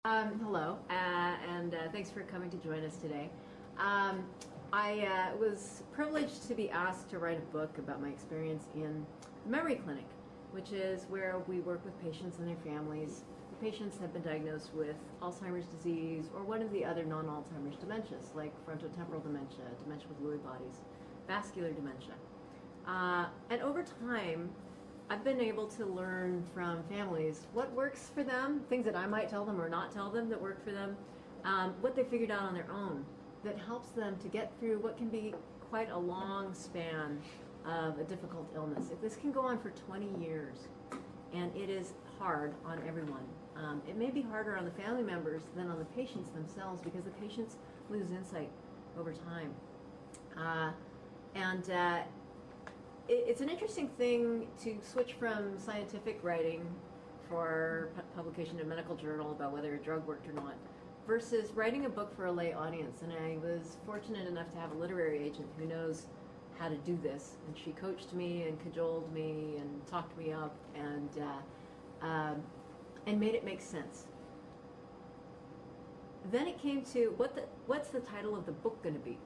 Hello, and thanks for coming to join us today. I was privileged to be asked to write a book about my experience in the memory clinic, which is where we work with patients and their families. The patients have been diagnosed with Alzheimer's disease or one of the other non-Alzheimer's dementias, like frontotemporal dementia, dementia with Lewy bodies, vascular dementia. And over time, I've been able to learn from families what works for them, things that I might tell them or not tell them that work for them, what they figured out on their own that helps them to get through what can be quite a long span of a difficult illness. If this can go on for 20 years, and it is hard on everyone. It may be harder on the family members than on the patients themselves because the patients lose insight over time. It's an interesting thing to switch from scientific writing for publication in a medical journal about whether a drug worked or not versus writing a book for a lay audience. And I was fortunate enough to have a literary agent who knows how to do this. And she coached me and cajoled me and talked me up and made it make sense. Then it came to what's the title of the book going to be?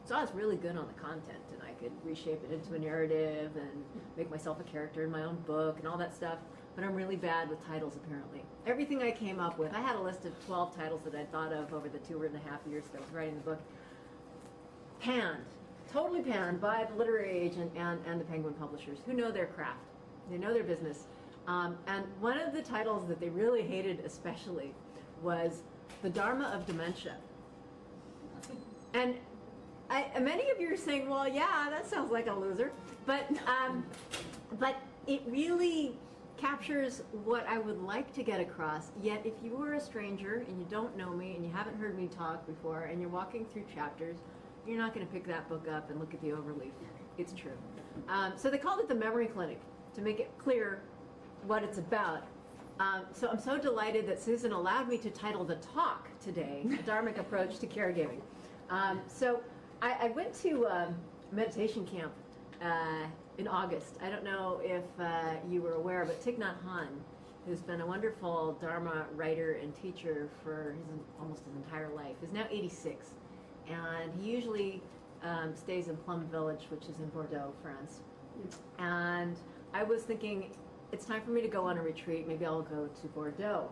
So I was really good on the content, and I could reshape it into a narrative and make myself a character in my own book and all that stuff, but I'm really bad with titles, apparently. Everything I came up with, I had a list of 12 titles that I'd thought of over the 2.5 years that I was writing the book, totally panned by the literary agent and the Penguin publishers, who know their craft. They know their business. And one of the titles that they really hated especially was The Dharma of Dementia. And many of you are saying, well, yeah, that sounds like a loser, but it really captures what I would like to get across. Yet if you are a stranger and you don't know me and you haven't heard me talk before and you're walking through chapters, you're not going to pick that book up and look at the overleaf. It's true. So they called it the Memory Clinic to make it clear what it's about. So I'm so delighted that Susan allowed me to title the talk today, A Dharmic Approach to Caregiving. So I went to meditation camp in August. I don't know if you were aware, but Thich Nhat Hanh, who's been a wonderful Dharma writer and teacher for almost his entire life, is now 86. And he usually stays in Plum Village, which is in Bordeaux, France. And I was thinking, it's time for me to go on a retreat. Maybe I'll go to Bordeaux.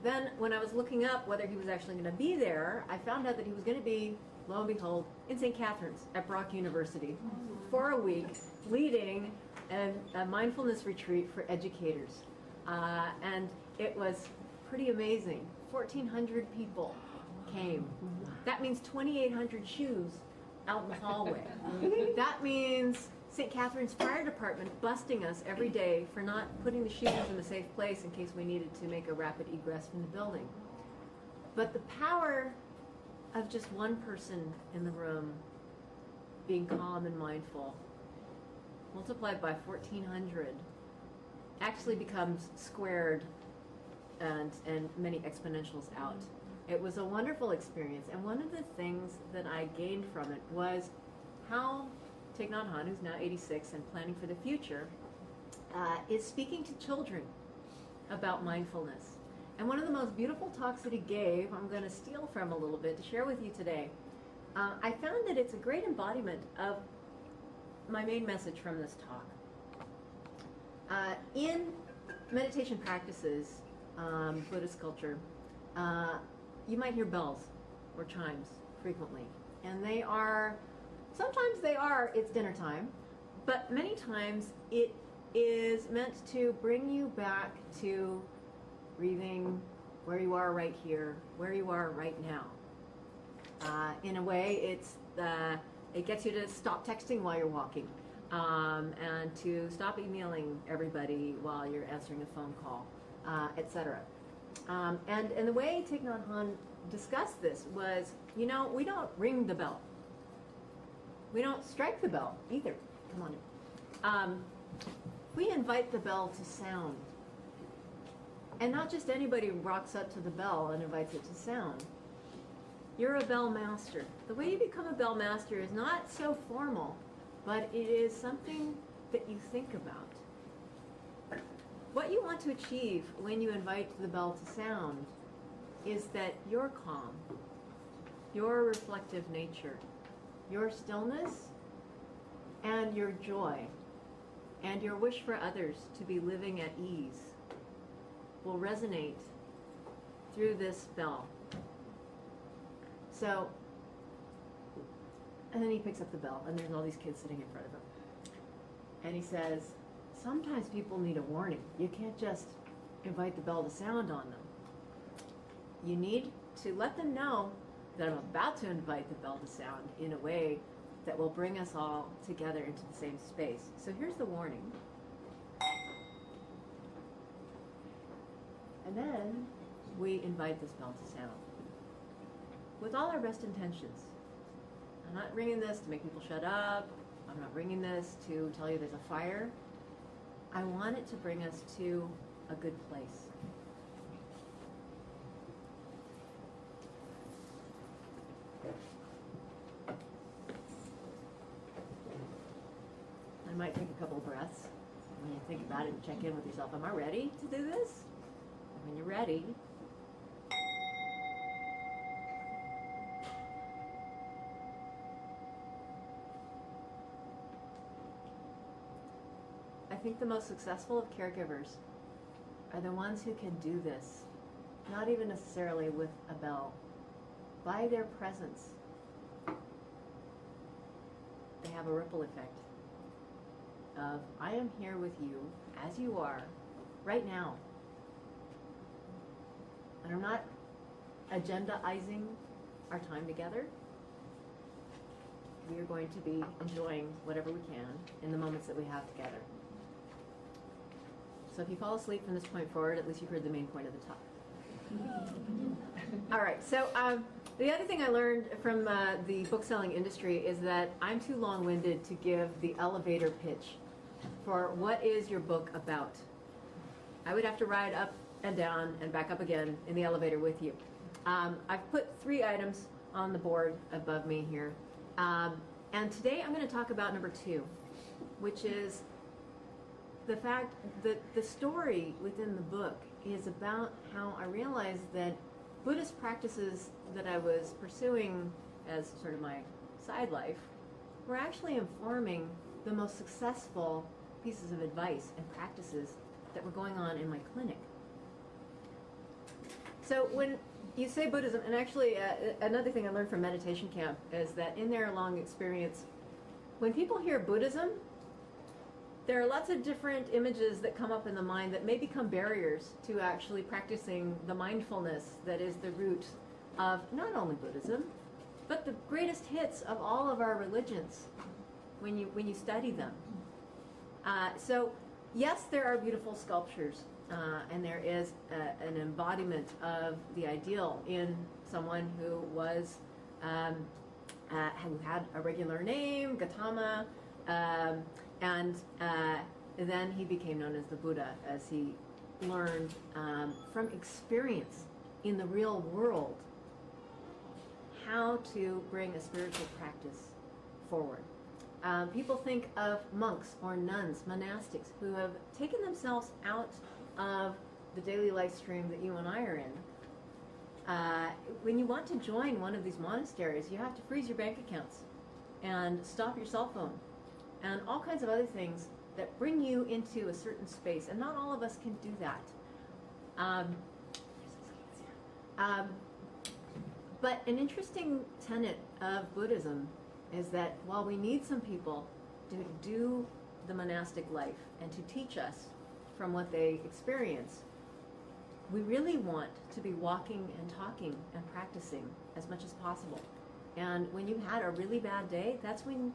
Then when I was looking up whether he was actually going to be there, I found out that he was going to be, lo and behold, in St. Catharines at Brock University for a week, leading a mindfulness retreat for educators. And it was pretty amazing. 1,400 people came. That means 2,800 shoes out in the hallway. That means St. Catharines Fire Department busting us every day for not putting the shoes in a safe place in case we needed to make a rapid egress from the building. But the power of just one person in the room being calm and mindful, multiplied by 1,400, actually becomes squared and many exponentials out. It was a wonderful experience, and one of the things that I gained from it was how Thich Nhat Hanh, who's now 86 and planning for the future, is speaking to children about mindfulness. And one of the most beautiful talks that he gave, I'm going to steal from a little bit to share with you today. I found that it's a great embodiment of my main message from this talk. In meditation practices, Buddhist culture, you might hear bells or chimes frequently. And sometimes it's dinner time, but many times it is meant to bring you back to breathing, where you are right here, where you are right now. In a way, it gets you to stop texting while you're walking, and to stop emailing everybody while you're answering a phone call, etc. And the way Thich Nhat Hanh discussed this was, we don't ring the bell. We don't strike the bell either. Come on. We invite the bell to sound. And not just anybody rocks up to the bell and invites it to sound. You're a bell master. The way you become a bell master is not so formal, but it is something that you think about. What you want to achieve when you invite the bell to sound is that your calm, your reflective nature, your stillness, and your joy, and your wish for others to be living at ease will resonate through this bell. So, and then he picks up the bell, and there's all these kids sitting in front of him. And he says, sometimes people need a warning. You can't just invite the bell to sound on them. You need to let them know that I'm about to invite the bell to sound in a way that will bring us all together into the same space. So here's the warning. And then we invite this bell to sound with all our best intentions. I'm not ringing this to make people shut up. I'm not ringing this to tell you there's a fire. I want it to bring us to a good place. I might take a couple of breaths. When you think about it and check in with yourself, am I ready to do this? And when you're ready, I think the most successful of caregivers are the ones who can do this, not even necessarily with a bell. By their presence, they have a ripple effect of, I am here with you as you are right now. And I'm not agendaizing our time together. We are going to be enjoying whatever we can in the moments that we have together. So if you fall asleep from this point forward, at least you've heard the main point of the talk. All right, so the other thing I learned from the book-selling industry is that I'm too long-winded to give the elevator pitch for what is your book about. I would have to ride up and down and back up again in the elevator with you. I've put 3 items on the board above me here. And today I'm going to talk about number 2, which is the fact that the story within the book is about how I realized that Buddhist practices that I was pursuing as sort of my side life were actually informing the most successful pieces of advice and practices that were going on in my clinic. So when you say Buddhism, and actually another thing I learned from meditation camp is that in their long experience, when people hear Buddhism, there are lots of different images that come up in the mind that may become barriers to actually practicing the mindfulness that is the root of not only Buddhism, but the greatest hits of all of our religions when you study them. So yes, there are beautiful sculptures, and there is an embodiment of the ideal in someone who was who had a regular name, Gautama, and then he became known as the Buddha as he learned from experience in the real world how to bring a spiritual practice forward. People think of monks or nuns, monastics, who have taken themselves out of the daily life stream that you and I are in. When you want to join one of these monasteries, you have to freeze your bank accounts and stop your cell phone and all kinds of other things that bring you into a certain space. And not all of us can do that. But an interesting tenet of Buddhism is that while we need some people to do the monastic life and to teach us from what they experience, we really want to be walking and talking and practicing as much as possible. And when you've had a really bad day, that's when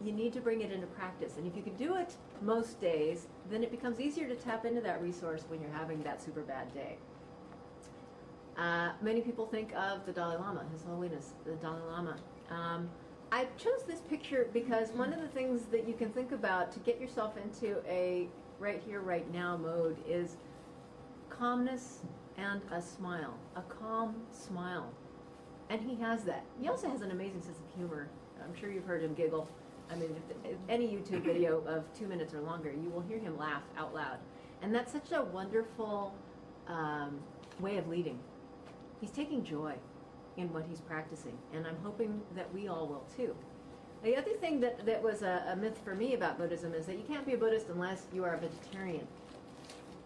you need to bring it into practice. And if you can do it most days, then it becomes easier to tap into that resource when you're having that super bad day. Many people think of the Dalai Lama, His Holiness, the Dalai Lama. I chose this picture because one of the things that you can think about to get yourself into a right here, right now mode is calmness and a smile, a calm smile. And he has that. He also has an amazing sense of humor. I'm sure you've heard him giggle. I mean, if any YouTube video of 2 minutes or longer, you will hear him laugh out loud. And that's such a wonderful way of leading. He's taking joy in what he's practicing, and I'm hoping that we all will too. The other thing that was a myth for me about Buddhism is that you can't be a Buddhist unless you are a vegetarian.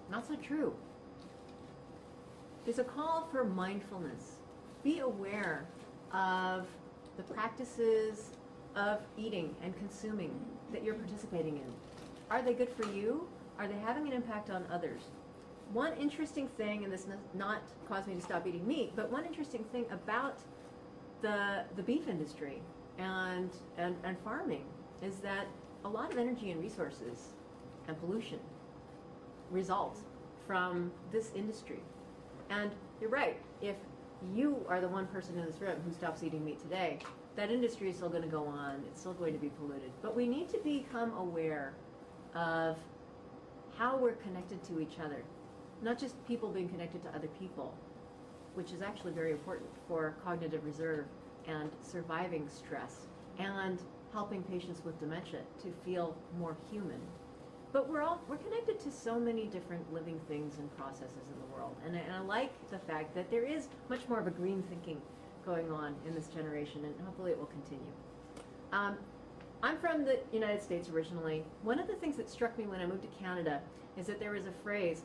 Not so true. There's a call for mindfulness. Be aware of the practices of eating and consuming that you're participating in. Are they good for you? Are they having an impact on others? One interesting thing, and this does not cause me to stop eating meat, but one interesting thing about the beef industry and farming is that a lot of energy and resources and pollution result from this industry. And you're right, if you are the one person in this room who stops eating meat today, that industry is still going to go on, it's still going to be polluted. But we need to become aware of how we're connected to each other. Not just people being connected to other people, which is actually very important for cognitive reserve and surviving stress and helping patients with dementia to feel more human. But we're connected to so many different living things and processes in the world. And I like the fact that there is much more of a green thinking going on in this generation, and hopefully it will continue. I'm from the United States originally. One of the things that struck me when I moved to Canada is that there was a phrase,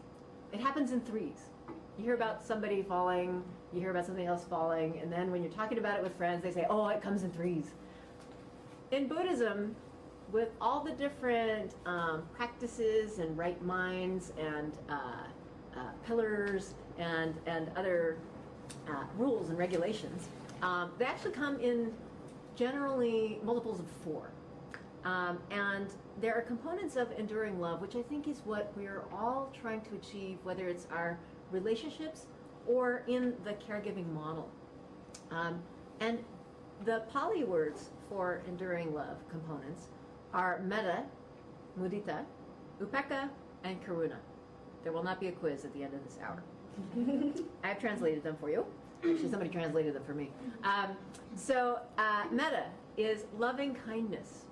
it happens in threes. You hear about somebody falling, you hear about something else falling, and then when you're talking about it with friends, they say, oh, it comes in threes. In Buddhism, with all the different practices and right minds and pillars and other rules and regulations, they actually come in generally multiples of 4. And there are components of enduring love, which I think is what we're all trying to achieve, whether it's our relationships or in the caregiving model. And the Pali words for enduring love components are metta, mudita, upekkha, and karuna. There will not be a quiz at the end of this hour. I've translated them for you. Actually, somebody translated them for me. Metta is loving kindness.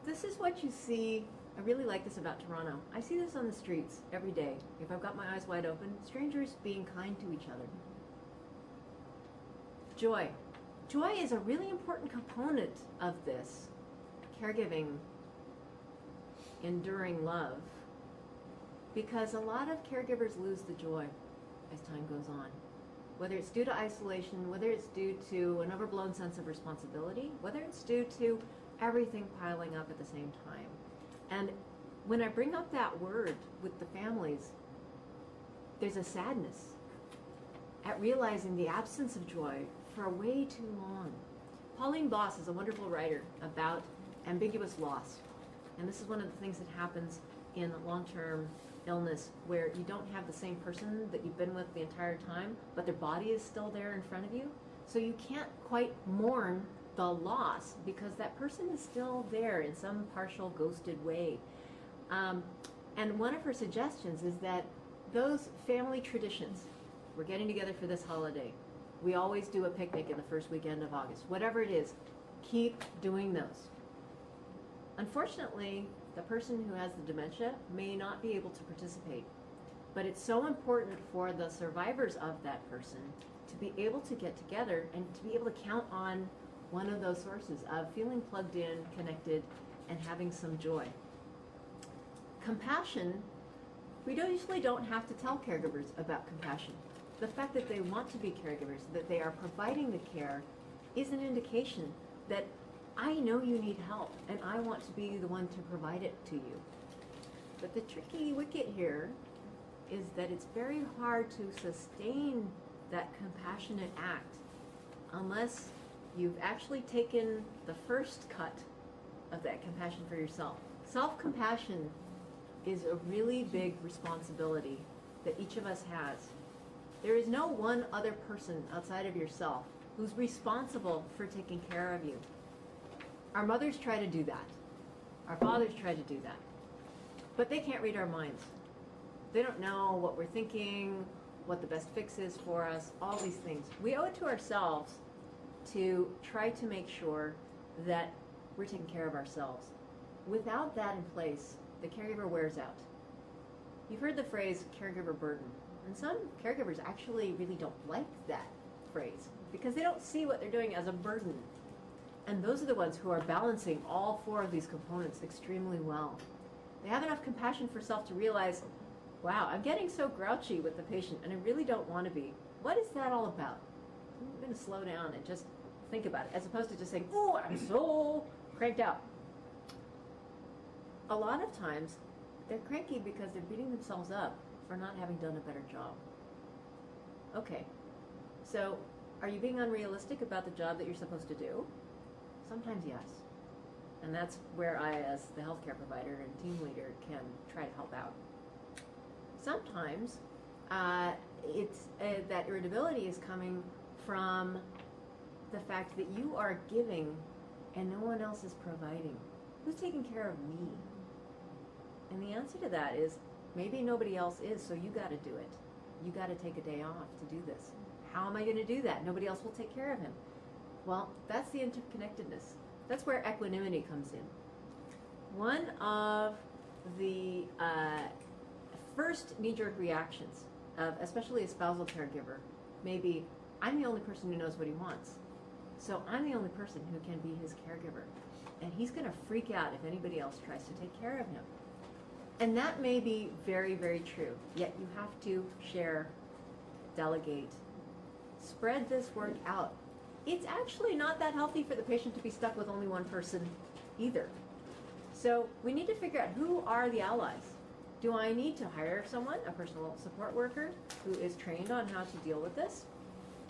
This is what you see. I really like this about Toronto. I see this on the streets every day. If I've got my eyes wide open, strangers being kind to each other. Joy. Joy is a really important component of this caregiving, enduring love, because a lot of caregivers lose the joy as time goes on. Whether it's due to isolation, whether it's due to an overblown sense of responsibility, whether it's due to everything piling up at the same time. And when I bring up that word with the families, there's a sadness at realizing the absence of joy for way too long. Pauline Boss is a wonderful writer about ambiguous loss. And this is one of the things that happens in long-term illness, where you don't have the same person that you've been with the entire time, but their body is still there in front of you. So you can't quite mourn the loss because that person is still there in some partial ghosted way. And one of her suggestions is that those family traditions, we're getting together for this holiday, we always do a picnic in the first weekend of August, whatever it is, keep doing those. Unfortunately, the person who has the dementia may not be able to participate, but it's so important for the survivors of that person to be able to get together and to be able to count on one of those sources of feeling plugged in, connected, and having some joy. Compassion, we usually don't have to tell caregivers about compassion. The fact that they want to be caregivers, that they are providing the care, is an indication that I know you need help, and I want to be the one to provide it to you. But the tricky wicket here is that it's very hard to sustain that compassionate act unless you've actually taken the first cut of that compassion for yourself. Self-compassion is a really big responsibility that each of us has. There is no one other person outside of yourself who's responsible for taking care of you. Our mothers try to do that. Our fathers try to do that. But they can't read our minds. They don't know what we're thinking, what the best fix is for us, all these things. We owe it to ourselves to try to make sure that we're taking care of ourselves. Without that in place, the caregiver wears out. You've heard the phrase caregiver burden. And some caregivers actually really don't like that phrase because they don't see what they're doing as a burden. And those are the ones who are balancing all four of these components extremely well. They have enough compassion for self to realize, wow, I'm getting so grouchy with the patient and I really don't want to be. What is that all about? I'm going to slow down and just think about it, as opposed to just saying, oh, I'm so cranked out. A lot of times, they're cranky because they're beating themselves up for not having done a better job. Okay, so are you being unrealistic about the job that you're supposed to do? Sometimes yes. And that's where I, as the healthcare provider and team leader, can try to help out. Sometimes it's that irritability is coming from the fact that you are giving and no one else is providing. Who's taking care of me? And the answer to that is maybe nobody else is, so you got to do it. You got to take a day off to do this. How am I going to do that? Nobody else will take care of him. Well, that's the interconnectedness. That's where equanimity comes in. One of the first knee-jerk reactions of especially a spousal caregiver may be, I'm the only person who knows what he wants. So I'm the only person who can be his caregiver. And he's going to freak out if anybody else tries to take care of him. And that may be very, very true. Yet you have to share, delegate, spread this work out. It's actually not that healthy for the patient to be stuck with only one person either. So we need to figure out who are the allies. Do I need to hire someone, a personal support worker, who is trained on how to deal with this?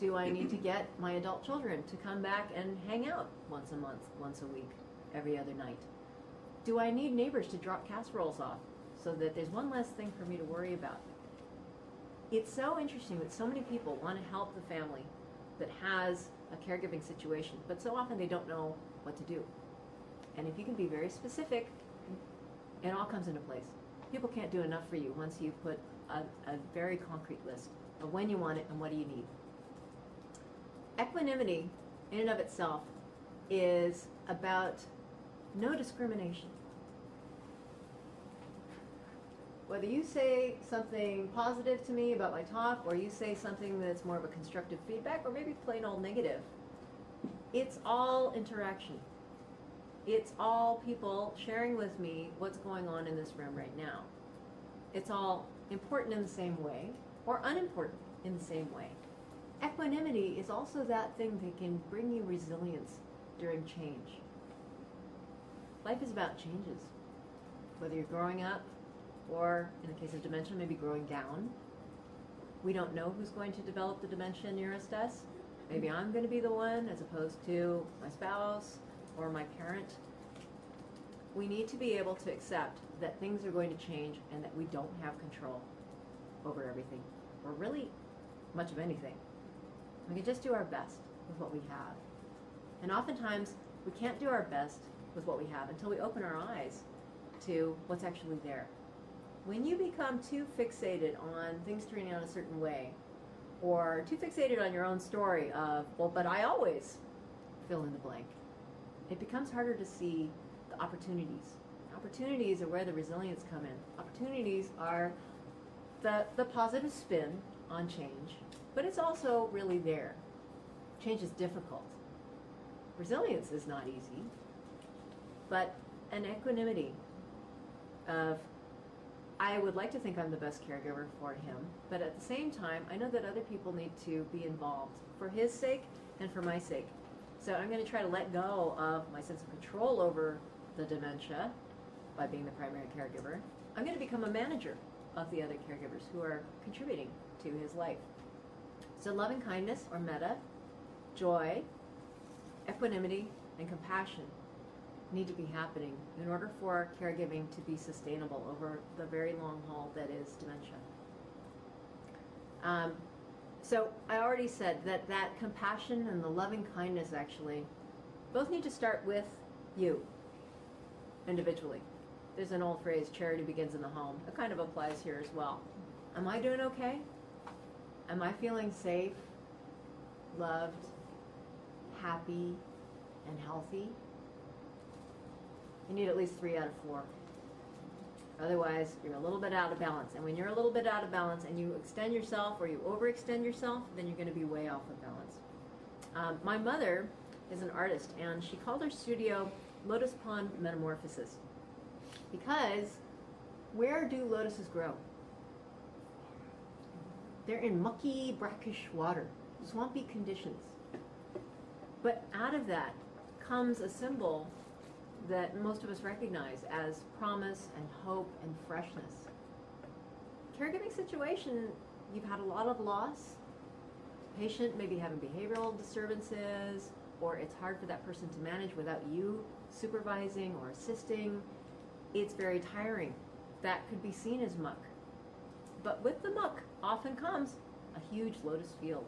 Do I need to get my adult children to come back and hang out once a month, once a week, every other night? Do I need neighbors to drop casseroles off so that there's one less thing for me to worry about? It's so interesting that so many people want to help the family that has a caregiving situation, but so often they don't know what to do. And if you can be very specific, it all comes into place. People can't do enough for you once you've put a very concrete list of when you want it and what do you need. Equanimity, in and of itself, is about no discrimination. Whether you say something positive to me about my talk, or you say something that's more of a constructive feedback, or maybe plain old negative, it's all interaction. It's all people sharing with me what's going on in this room right now. It's all important in the same way, or unimportant in the same way. Equanimity is also that thing that can bring you resilience during change. Life is about changes. Whether you're growing up, or in the case of dementia, maybe growing down. We don't know who's going to develop the dementia nearest us. Maybe I'm going to be the one as opposed to my spouse or my parent. We need to be able to accept that things are going to change and that we don't have control over everything, or really much of anything. We can just do our best with what we have. And oftentimes, we can't do our best with what we have until we open our eyes to what's actually there. When you become too fixated on things turning out a certain way, or too fixated on your own story of, well, but I always fill in the blank, it becomes harder to see the opportunities. Opportunities are where the resilience come in. Opportunities are the positive spin on change, but it's also really there. Change is difficult. Resilience is not easy, but an equanimity of, I would like to think I'm the best caregiver for him, but at the same time, I know that other people need to be involved for his sake and for my sake. So I'm going to try to let go of my sense of control over the dementia by being the primary caregiver. I'm going to become a manager of the other caregivers who are contributing to his life. So loving kindness, or metta, joy, equanimity, and compassion need to be happening in order for caregiving to be sustainable over the very long haul that is dementia. So I already said that compassion and the loving kindness actually both need to start with you individually. There's an old phrase, charity begins in the home. It kind of applies here as well. Am I doing okay? Am I feeling safe, loved, happy, and healthy? You need at least 3 out of 4. Otherwise, you're a little bit out of balance. And when you're a little bit out of balance and you extend yourself or you overextend yourself, then you're going to be way off of balance. My mother is an artist, and she called her studio Lotus Pond Metamorphosis. Because where do lotuses grow? They're in mucky, brackish water, swampy conditions. But out of that comes a symbol that most of us recognize as promise and hope and freshness. Caregiving situation, you've had a lot of loss. Patient may be having behavioral disturbances, or it's hard for that person to manage without you supervising or assisting. It's very tiring. That could be seen as muck. But with the muck often comes a huge lotus field.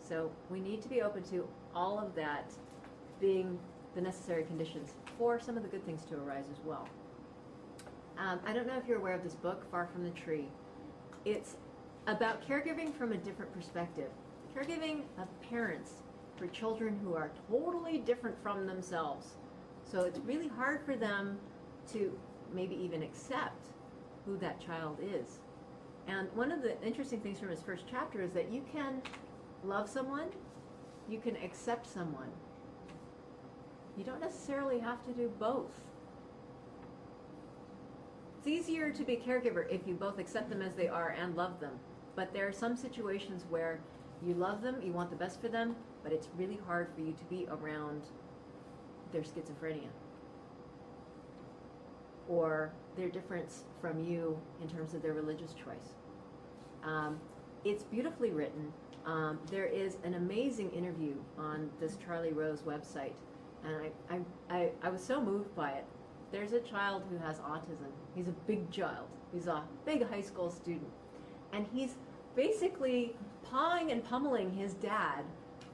So we need to be open to all of that being the necessary conditions for some of the good things to arise as well. I don't know if you're aware of this book, Far from the Tree. It's about caregiving from a different perspective. Caregiving of parents for children who are totally different from themselves. So it's really hard for them to maybe even accept who that child is. And one of the interesting things from his first chapter is that you can love someone, you can accept someone. You don't necessarily have to do both. It's easier to be a caregiver if you both accept them as they are and love them. But there are some situations where you love them, you want the best for them, but it's really hard for you to be around their schizophrenia or their difference from you in terms of their religious choice. It's beautifully written. There is an amazing interview on this Charlie Rose website, and I was so moved by it. There's a child who has autism. He's a big child. He's a big high school student. And he's basically pawing and pummeling his dad,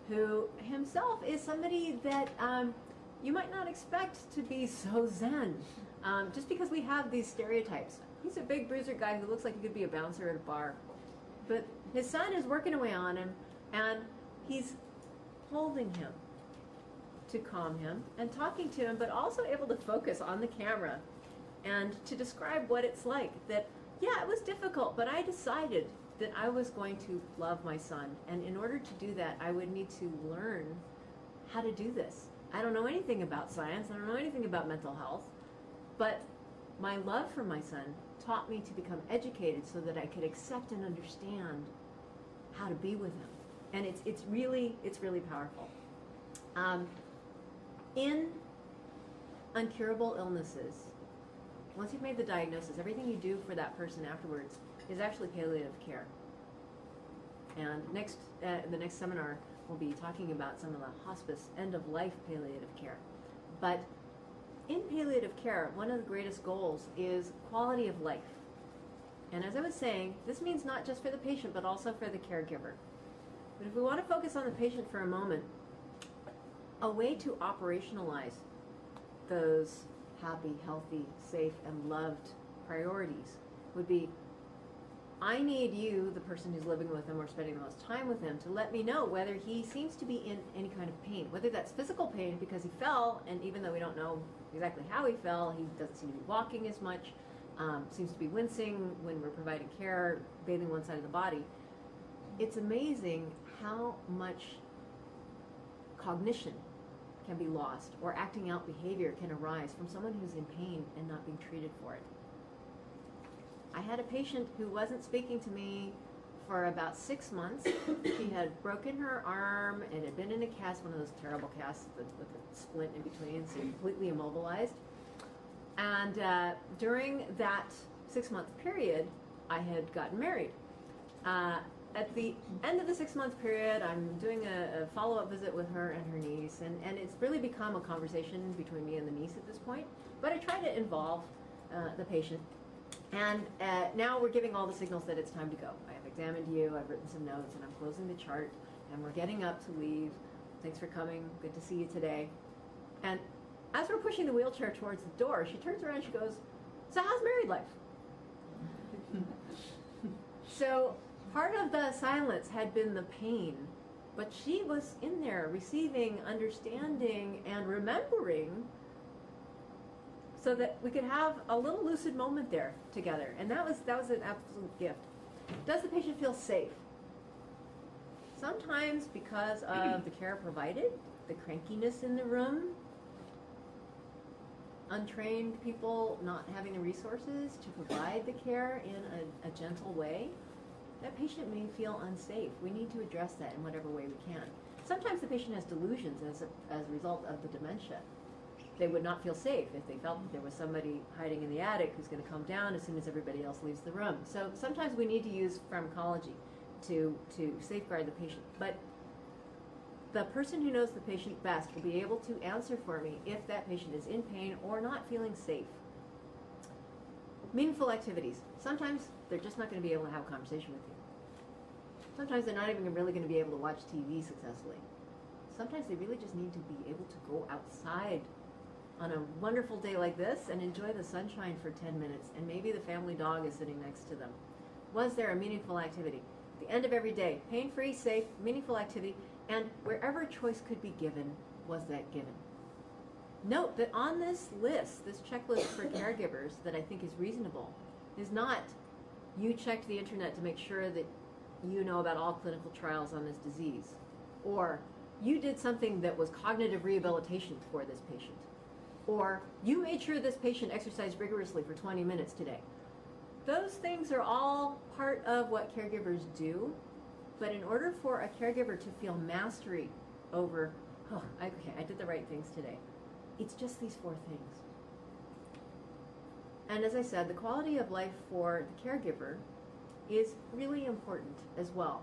who himself is somebody that you might not expect to be so zen, just because we have these stereotypes. He's a big bruiser guy who looks like he could be a bouncer at a bar. But his son is working away on him, and he's holding him to calm him and talking to him, but also able to focus on the camera and to describe what it's like. That, yeah, it was difficult, but I decided that I was going to love my son. And in order to do that, I would need to learn how to do this. I don't know anything about science. I don't know anything about mental health. But my love for my son taught me to become educated so that I could accept and understand how to be with him. And it's really powerful. In uncurable illnesses, once you've made the diagnosis, everything you do for that person afterwards is actually palliative care. And the next seminar, we'll be talking about some of the hospice end-of-life palliative care. But in palliative care, one of the greatest goals is quality of life. And as I was saying, this means not just for the patient, but also for the caregiver. But if we want to focus on the patient for a moment, a way to operationalize those happy, healthy, safe, and loved priorities would be, I need you, the person who's living with him or spending the most time with him, to let me know whether he seems to be in any kind of pain, whether that's physical pain because he fell, and even though we don't know exactly how he fell, he doesn't seem to be walking as much, seems to be wincing when we're providing care, bathing one side of the body. It's amazing how much cognition can be lost, or acting out behavior can arise from someone who's in pain and not being treated for it. I had a patient who wasn't speaking to me for about 6 months. She had broken her arm and had been in a cast, one of those terrible casts with a splint in between, so completely immobilized. And during that 6-month period, I had gotten married. At the end of the 6-month period, I'm doing a follow-up visit with her and her niece, and it's really become a conversation between me and the niece at this point. But I try to involve the patient. And now we're giving all the signals that it's time to go. I have examined you, I've written some notes, and I'm closing the chart, and we're getting up to leave. Thanks for coming, good to see you today. And as we're pushing the wheelchair towards the door, she turns around and she goes, so how's married life? So part of the silence had been the pain, but she was in there receiving, understanding, and remembering so that we could have a little lucid moment there together. And that was an absolute gift. Does the patient feel safe? Sometimes because of the care provided, the crankiness in the room, untrained people not having the resources to provide the care in a gentle way, that patient may feel unsafe. We need to address that in whatever way we can. Sometimes the patient has delusions as a result of the dementia. They would not feel safe if they felt that there was somebody hiding in the attic who's going to come down as soon as everybody else leaves the room. So sometimes we need to use pharmacology to safeguard the patient. But the person who knows the patient best will be able to answer for me if that patient is in pain or not feeling safe. Meaningful activities. Sometimes they're just not going to be able to have a conversation with you. Sometimes they're not even really going to be able to watch TV successfully. Sometimes they really just need to be able to go outside on a wonderful day like this and enjoy the sunshine for 10 minutes, and maybe the family dog is sitting next to them. Was there a meaningful activity? At the end of every day, pain-free, safe, meaningful activity, and wherever choice could be given, was that given? Note that on this list, this checklist for caregivers that I think is reasonable, is not you checked the internet to make sure that you know about all clinical trials on this disease, or you did something that was cognitive rehabilitation for this patient, or you made sure this patient exercised rigorously for 20 minutes today. Those things are all part of what caregivers do, but in order for a caregiver to feel mastery over, okay, I did the right things today, it's just these 4 things. And as I said, the quality of life for the caregiver is really important as well.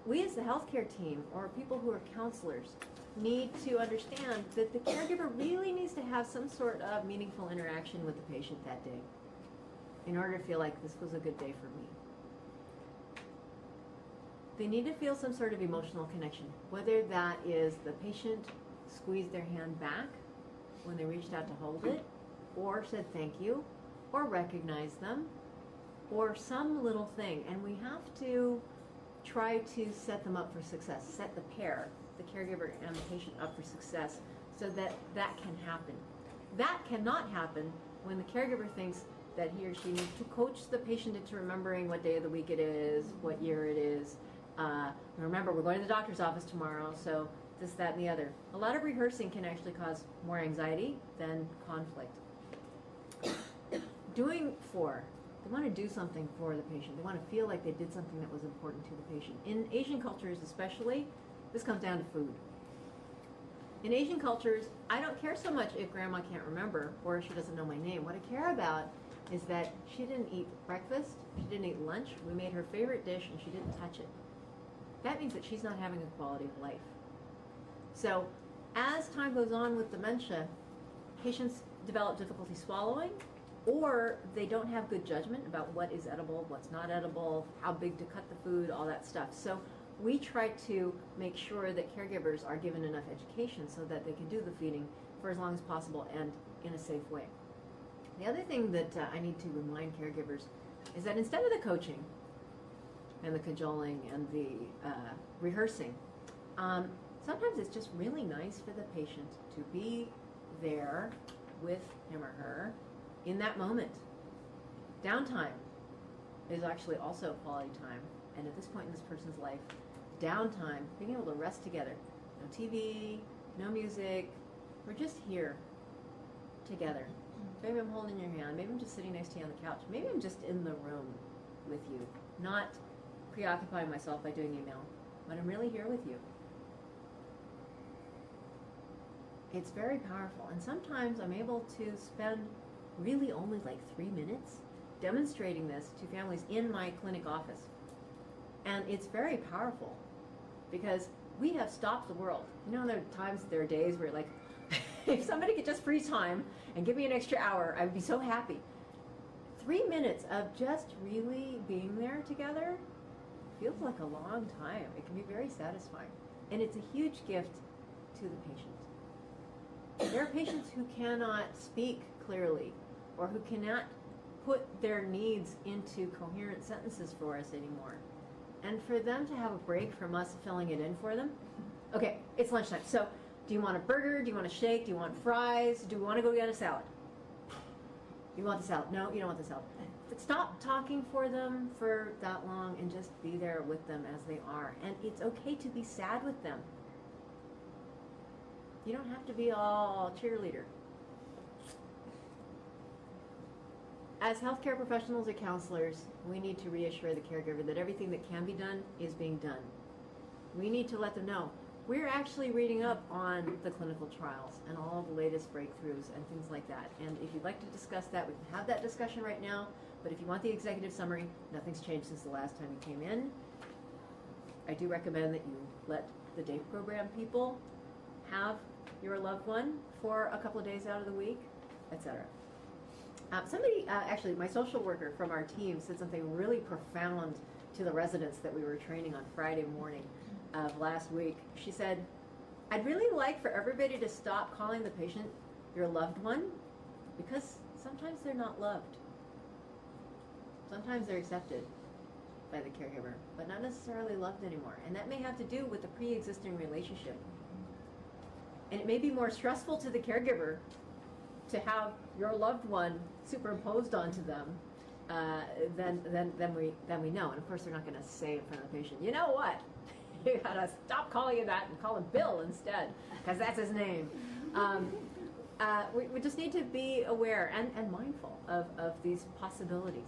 We as the healthcare team, or people who are counselors, need to understand that the caregiver really needs to have some sort of meaningful interaction with the patient that day in order to feel like this was a good day for me. They need to feel some sort of emotional connection, whether that is the patient squeezed their hand back when they reached out to hold it, or said thank you, or recognized them, or some little thing. And we have to try to set them up for success, set the pair, the caregiver and the patient, up for success so that that can happen. That cannot happen when the caregiver thinks that he or she needs to coach the patient into remembering what day of the week it is, what year it is. Remember, we're going to the doctor's office tomorrow, so this, that, and the other. A lot of rehearsing can actually cause more anxiety than conflict. They want to do something for the patient. They want to feel like they did something that was important to the patient. In Asian cultures especially, this comes down to food. In Asian cultures, I don't care so much if grandma can't remember or she doesn't know my name. What I care about is that she didn't eat breakfast, she didn't eat lunch, we made her favorite dish and she didn't touch it. That means that she's not having a quality of life. So as time goes on with dementia, patients develop difficulty swallowing, or they don't have good judgment about what is edible, what's not edible, how big to cut the food, all that stuff. So we try to make sure that caregivers are given enough education so that they can do the feeding for as long as possible and in a safe way. The other thing that I need to remind caregivers is that instead of the coaching and the cajoling and the rehearsing, sometimes it's just really nice for the patient to be there with him or her in that moment. Downtime is actually also quality time, and at this point in this person's life, downtime, being able to rest together, no TV, no music, we're just here together. Maybe I'm holding your hand, maybe I'm just sitting next to you on the couch, maybe I'm just in the room with you, not preoccupying myself by doing email, but I'm really here with you. It's very powerful, and sometimes I'm able to spend really only like 3 minutes demonstrating this to families in my clinic office. And it's very powerful because we have stopped the world. You know, there are days where like, if somebody could just freeze time and give me an extra hour, I would be so happy. 3 minutes of just really being there together feels like a long time. It can be very satisfying. And it's a huge gift to the patient. There are patients who cannot speak clearly or who cannot put their needs into coherent sentences for us anymore. And for them to have a break from us filling it in for them, okay, it's lunchtime. So do you want a burger? Do you want a shake? Do you want fries? Do we want to go get a salad? You want this out? No, you don't want this out. Stop talking for them for that long and just be there with them as they are. And it's okay to be sad with them. You don't have to be all cheerleader. As healthcare professionals or counselors, we need to reassure the caregiver that everything that can be done is being done. We need to let them know. We're actually reading up on the clinical trials and all the latest breakthroughs and things like that. And if you'd like to discuss that, we can have that discussion right now. But if you want the executive summary, nothing's changed since the last time you came in. I do recommend that you let the day program people have your loved one for a couple of days out of the week, etc. Somebody, actually, my social worker from our team said something really profound to the residents that we were training on Friday morning of last week. She said, I'd really like for everybody to stop calling the patient your loved one, because sometimes they're not loved. Sometimes they're accepted by the caregiver, but not necessarily loved anymore. And that may have to do with the pre-existing relationship. And it may be more stressful to the caregiver to have your loved one superimposed onto them than we know. And of course, they're not going to say in front of the patient, you know what? You got to stop calling him that and call him Bill instead, because that's his name. We just need to be aware and mindful of these possibilities.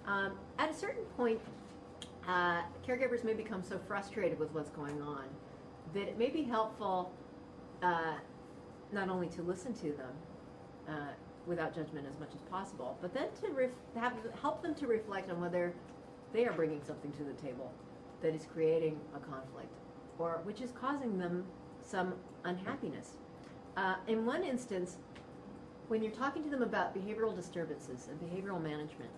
At a certain point, caregivers may become so frustrated with what's going on that it may be helpful not only to listen to them without judgment as much as possible, but then to help them to reflect on whether they are bringing something to the table that is creating a conflict or which is causing them some unhappiness. In one instance, when you're talking to them about behavioral disturbances and behavioral management,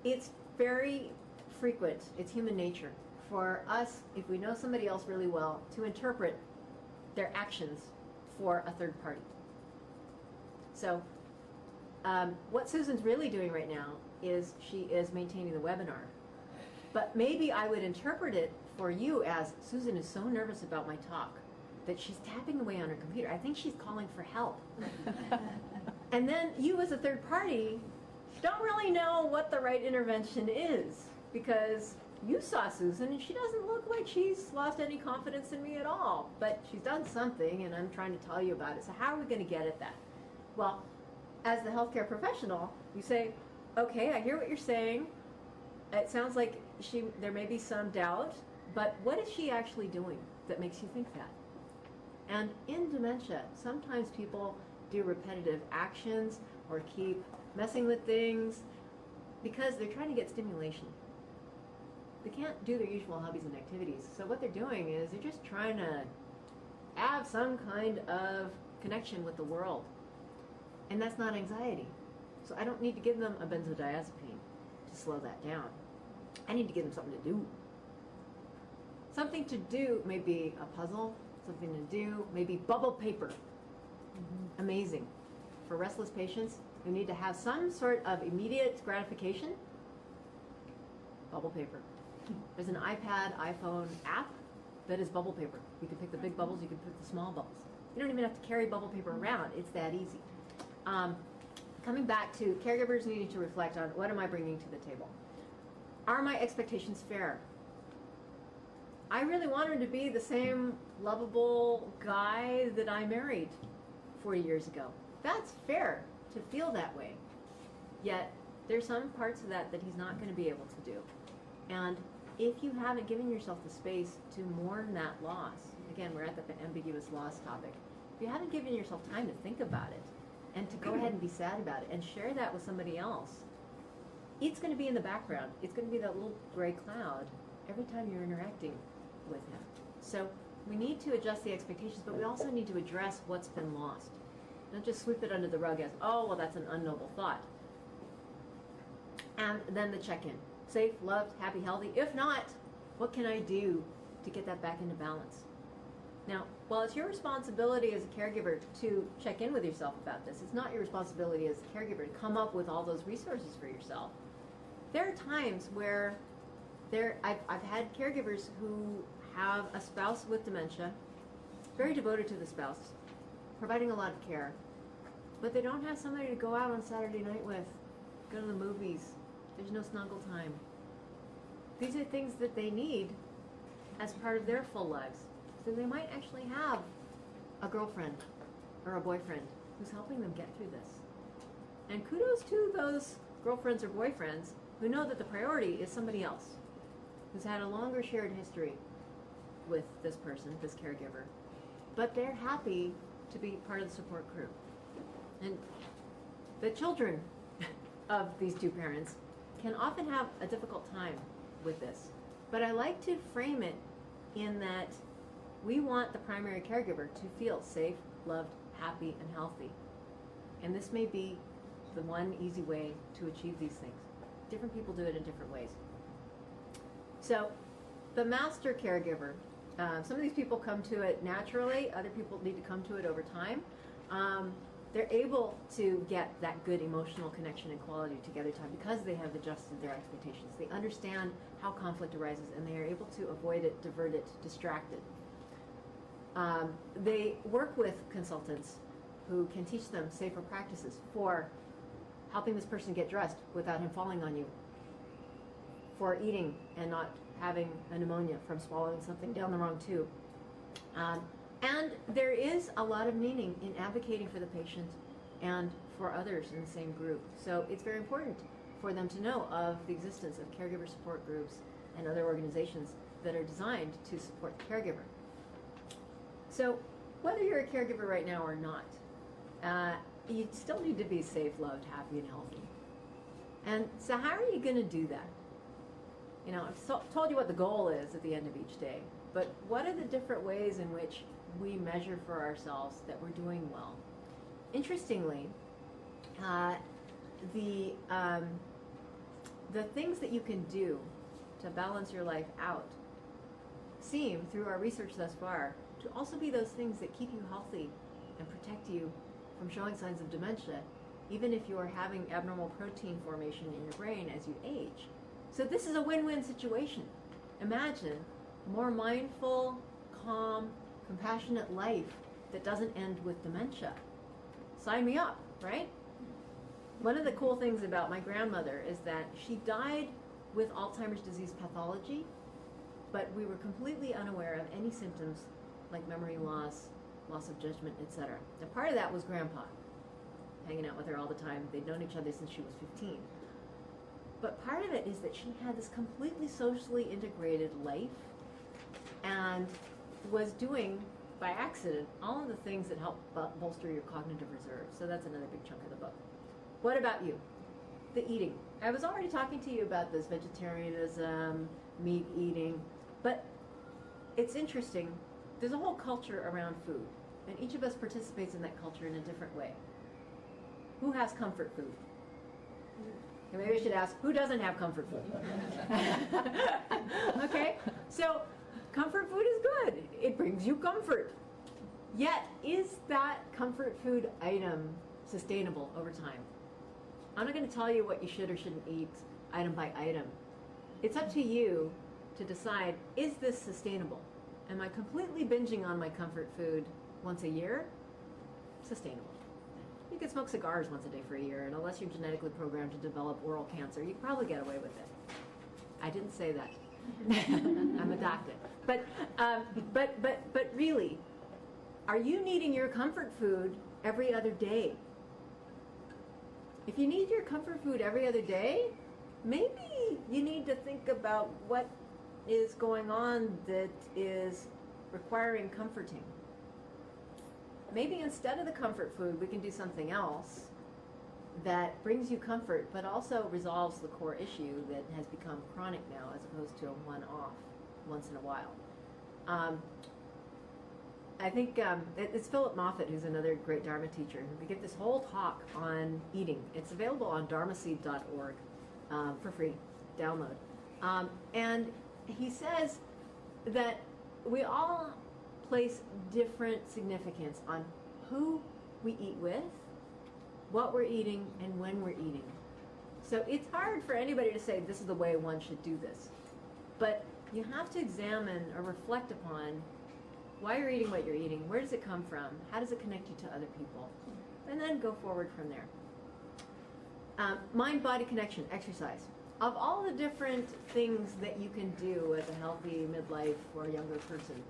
it's very frequent, it's human nature, for us, if we know somebody else really well, to interpret their actions for a third party. So what Susan's really doing right now is she is maintaining the webinar. But maybe I would interpret it for you as, Susan is so nervous about my talk that she's tapping away on her computer. I think she's calling for help. And then you as a third party don't really know what the right intervention is, because you saw Susan and she doesn't look like she's lost any confidence in me at all, but she's done something and I'm trying to tell you about it. So how are we going to get at that? Well, as the healthcare professional, you say, okay, I hear what you're saying. It sounds like there may be some doubt, but what is she actually doing that makes you think that? And in dementia, sometimes people do repetitive actions or keep messing with things because they're trying to get stimulation. They can't do their usual hobbies and activities. So what they're doing is they're just trying to have some kind of connection with the world. And that's not anxiety. So I don't need to give them a benzodiazepine to slow that down. I need to give them something to do. Something to do may be a puzzle, something to do, maybe bubble paper. Mm-hmm. Amazing. For restless patients who need to have some sort of immediate gratification, bubble paper. There's an iPad, iPhone app that is bubble paper. You can pick the big bubbles, you can pick the small bubbles. You don't even have to carry bubble paper around. It's that easy. Coming back to caregivers needing to reflect on, what am I bringing to the table? Are my expectations fair? I really want him to be the same lovable guy that I married 40 years ago. That's fair to feel that way. Yet, there's some parts of that he's not going to be able to do. And if you haven't given yourself the space to mourn that loss, again, we're at the ambiguous loss topic. If you haven't given yourself time to think about it and to go ahead and be sad about it and share that with somebody else, it's going to be in the background. It's going to be that little gray cloud every time you're interacting with him. So we need to adjust the expectations, but we also need to address what's been lost. Don't just sweep it under the rug as, oh, well, that's an unnoble thought. And then the check-in. Safe, loved, happy, healthy. If not, what can I do to get that back into balance? Now, while it's your responsibility as a caregiver to check in with yourself about this, it's not your responsibility as a caregiver to come up with all those resources for yourself. There are times where I've had caregivers who have a spouse with dementia, very devoted to the spouse, providing a lot of care, but they don't have somebody to go out on Saturday night with, go to the movies. There's no snuggle time. These are things that they need as part of their full lives. So they might actually have a girlfriend or a boyfriend who's helping them get through this. And kudos to those girlfriends or boyfriends who know that the priority is somebody else, who's had a longer shared history with this person, this caregiver, but they're happy to be part of the support crew. And the children of these two parents can often have a difficult time with this. But I like to frame it in that we want the primary caregiver to feel safe, loved, happy, and healthy. And this may be the one easy way to achieve these things. Different people do it in different ways. So the master caregiver, some of these people come to it naturally, other people need to come to it over time. They're able to get that good emotional connection and quality together time because they have adjusted their expectations. They understand how conflict arises and they are able to avoid it, divert it, distract it. They work with consultants who can teach them safer practices for helping this person get dressed without him falling on you, for eating and not having a pneumonia from swallowing something down the wrong tube. And there is a lot of meaning in advocating for the patient and for others in the same group. So it's very important for them to know of the existence of caregiver support groups and other organizations that are designed to support the caregiver. So whether you're a caregiver right now or not, you still need to be safe, loved, happy, and healthy. And so how are you going to do that? You know, I've told you what the goal is at the end of each day, but what are the different ways in which we measure for ourselves that we're doing well? Interestingly, the things that you can do to balance your life out seem, through our research thus far, to also be those things that keep you healthy and protect you from showing signs of dementia, even if you are having abnormal protein formation in your brain as you age. So this is a win-win situation. Imagine a more mindful, calm, compassionate life that doesn't end with dementia. Sign me up, right? One of the cool things about my grandmother is that she died with Alzheimer's disease pathology, but we were completely unaware of any symptoms like memory loss, loss of judgment, etc. Now, part of that was Grandpa, hanging out with her all the time. They'd known each other since she was 15. But part of it is that she had this completely socially integrated life and was doing, by accident, all of the things that help bolster your cognitive reserve. So that's another big chunk of the book. What about you? The eating. I was already talking to you about this vegetarianism, meat eating, but it's interesting. There's a whole culture around food, and each of us participates in that culture in a different way. Who has comfort food? Okay, maybe I should ask, who doesn't have comfort food? Okay, so comfort food is good. It brings you comfort. Yet, is that comfort food item sustainable over time? I'm not going to tell you what you should or shouldn't eat item by item. It's up to you to decide, is this sustainable? Am I completely binging on my comfort food once a year? Sustainable. You can smoke cigars once a day for a year, and unless you're genetically programmed to develop oral cancer, you can probably get away with it. I didn't say that. I'm adopted. But really, are you needing your comfort food every other day? If you need your comfort food every other day, maybe you need to think about what is going on that is requiring comforting. Maybe instead of the comfort food, we can do something else that brings you comfort, but also resolves the core issue that has become chronic now, as opposed to a one-off, once in a while. I think it's Philip Moffat, who's another great Dharma teacher, who gave this whole talk on eating. It's available on dharmaseed.org for free, download. And he says that we all place different significance on who we eat with, what we're eating, and when we're eating. So it's hard for anybody to say this is the way one should do this. But you have to examine or reflect upon why you're eating what you're eating, where does it come from, how does it connect you to other people, and then go forward from there. Mind-body connection, exercise. Of all the different things that you can do as a healthy midlife or younger person,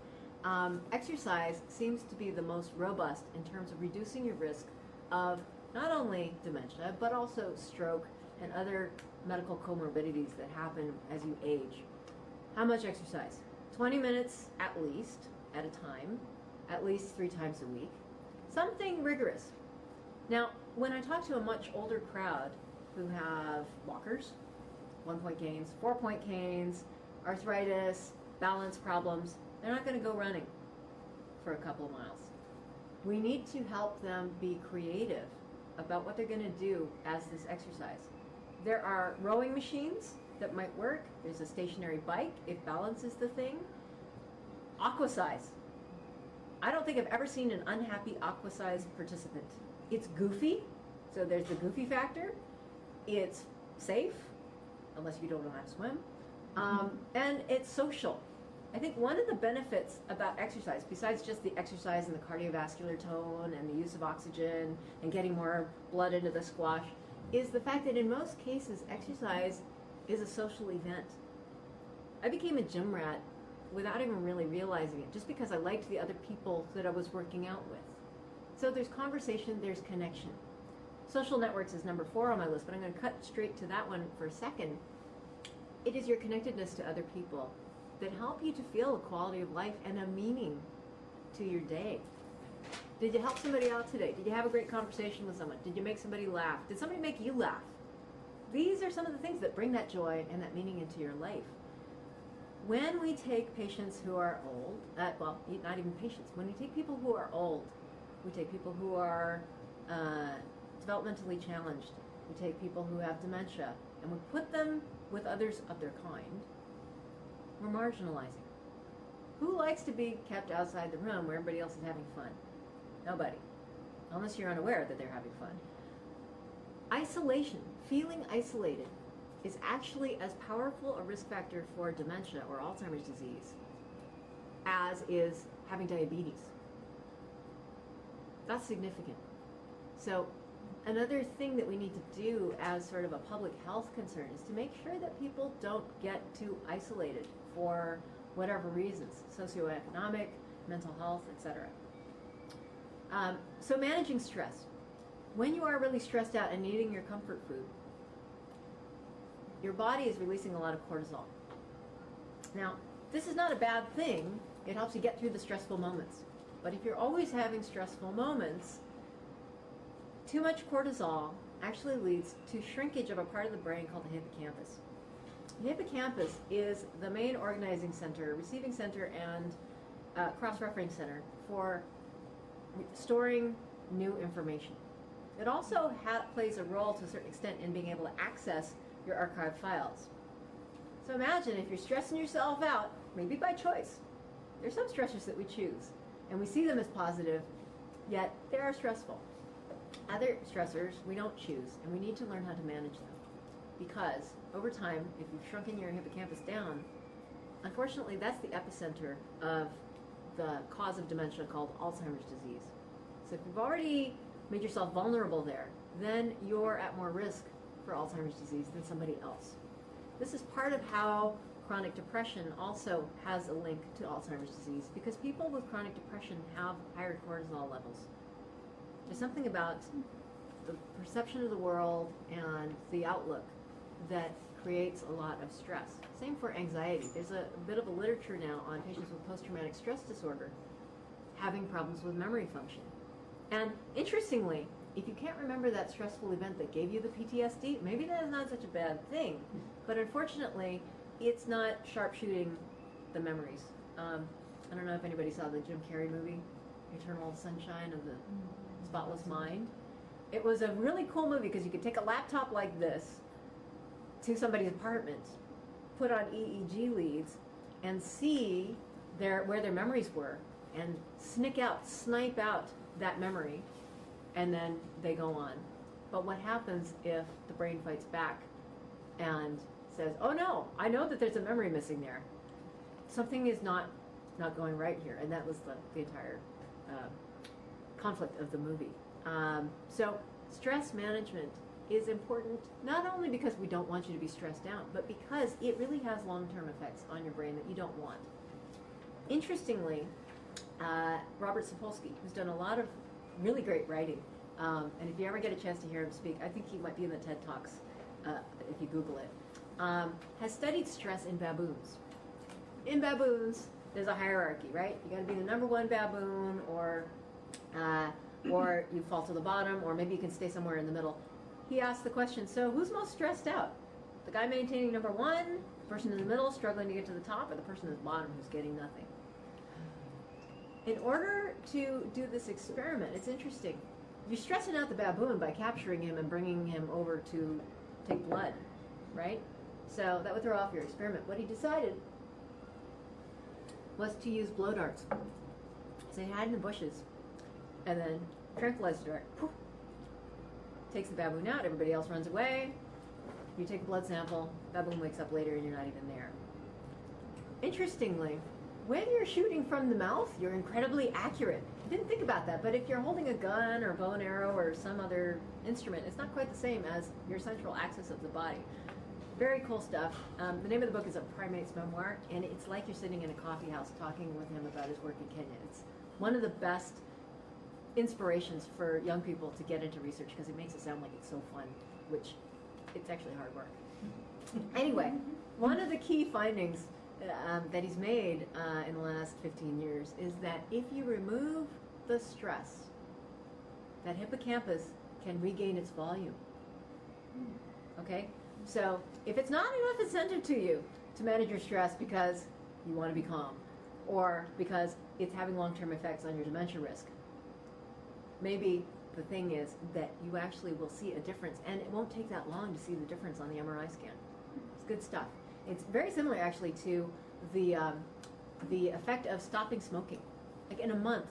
exercise seems to be the most robust in terms of reducing your risk of not only dementia, but also stroke and other medical comorbidities that happen as you age. How much exercise? 20 minutes at least, at a time, at least 3 times a week. Something rigorous. Now, when I talk to a much older crowd who have walkers, 1-point canes, 4-point canes, arthritis, balance problems, they're not going to go running for a couple of miles. We need to help them be creative about what they're going to do as this exercise. There are rowing machines that might work. There's a stationary bike if balance is the thing. Aquasize. I don't think I've ever seen an unhappy aquasize participant. It's goofy, so there's the goofy factor. It's safe, unless you don't know how to swim. And it's social. I think one of the benefits about exercise, besides just the exercise and the cardiovascular tone and the use of oxygen and getting more blood into the squash, is the fact that in most cases, exercise is a social event. I became a gym rat without even really realizing it, just because I liked the other people that I was working out with. So there's conversation, there's connection. Social networks is number 4 on my list, but I'm going to cut straight to that one for a second. It is your connectedness to other people that help you to feel a quality of life and a meaning to your day. Did you help somebody out today? Did you have a great conversation with someone? Did you make somebody laugh? Did somebody make you laugh? These are some of the things that bring that joy and that meaning into your life. When we take patients who are old, well, not even patients, when we take people who are old, we take people who are developmentally challenged, we take people who have dementia, and we put them with others of their kind, we're marginalizing. Who likes to be kept outside the room where everybody else is having fun? Nobody. Unless you're unaware that they're having fun. Isolation, feeling isolated, is actually as powerful a risk factor for dementia or Alzheimer's disease as is having diabetes. That's significant. So another thing that we need to do as sort of a public health concern is to make sure that people don't get too isolated for whatever reasons, socioeconomic, mental health, etc. So managing stress. When you are really stressed out and needing your comfort food, your body is releasing a lot of cortisol. Now, this is not a bad thing. It helps you get through the stressful moments. But if you're always having stressful moments, too much cortisol actually leads to shrinkage of a part of the brain called the hippocampus. The hippocampus is the main organizing center, receiving center, and cross-referencing center for storing new information. It also plays a role to a certain extent in being able to access your archived files. So imagine if you're stressing yourself out, maybe by choice. There's some stressors that we choose, and we see them as positive, yet they are stressful. Other stressors we don't choose, and we need to learn how to manage them. Because over time, if you've shrunken your hippocampus down, unfortunately that's the epicenter of the cause of dementia called Alzheimer's disease. So if you've already made yourself vulnerable there, then you're at more risk for Alzheimer's disease than somebody else. This is part of how chronic depression also has a link to Alzheimer's disease, because people with chronic depression have higher cortisol levels. There's something about the perception of the world and the outlook that creates a lot of stress. Same for anxiety. There's a bit of a literature now on patients with post-traumatic stress disorder having problems with memory function. And interestingly, if you can't remember that stressful event that gave you the PTSD, maybe that is not such a bad thing. But unfortunately, it's not sharpshooting the memories. I don't know if anybody saw the Jim Carrey movie, Eternal Sunshine of the Spotless Mind. It was a really cool movie because you could take a laptop like this to somebody's apartment, put on EEG leads, and see where their memories were, and snipe out that memory, and then they go on. But what happens if the brain fights back and says, oh no, I know that there's a memory missing there. Something is not going right here. And that was the entire conflict of the movie. So stress management is important not only because we don't want you to be stressed out, but because it really has long-term effects on your brain that you don't want. Interestingly, Robert Sapolsky, who's done a lot of really great writing, and if you ever get a chance to hear him speak, I think he might be in the TED Talks if you Google it, has studied stress in baboons. In baboons, there's a hierarchy, right? You got to be the number one baboon, or you fall to the bottom, or maybe you can stay somewhere in the middle. He asked the question, so who's most stressed out? The guy maintaining number one, the person in the middle struggling to get to the top, or the person at the bottom who's getting nothing? In order to do this experiment, it's interesting. You're stressing out the baboon by capturing him and bringing him over to take blood, right? So that would throw off your experiment. What he decided was to use blow darts. So he hid in the bushes and then tranquilized the dart. Poof, takes the baboon out, everybody else runs away. You take a blood sample, baboon wakes up later and you're not even there. Interestingly, when you're shooting from the mouth, you're incredibly accurate. I didn't think about that, but if you're holding a gun or bow and arrow or some other instrument, it's not quite the same as your central axis of the body. Very cool stuff. The name of the book is A Primate's Memoir, and it's like you're sitting in a coffee house talking with him about his work in Kenya. It's one of the best inspirations for young people to get into research because it makes it sound like it's so fun, which it's actually hard work. Anyway, one of the key findings that he's made in the last 15 years is that if you remove the stress, that hippocampus can regain its volume. Okay? So if it's not enough incentive to you to manage your stress because you want to be calm, or because it's having long-term effects on your dementia risk, maybe the thing is that you actually will see a difference, and it won't take that long to see the difference on the MRI scan. It's good stuff. It's very similar actually to the effect of stopping smoking. Like in a month,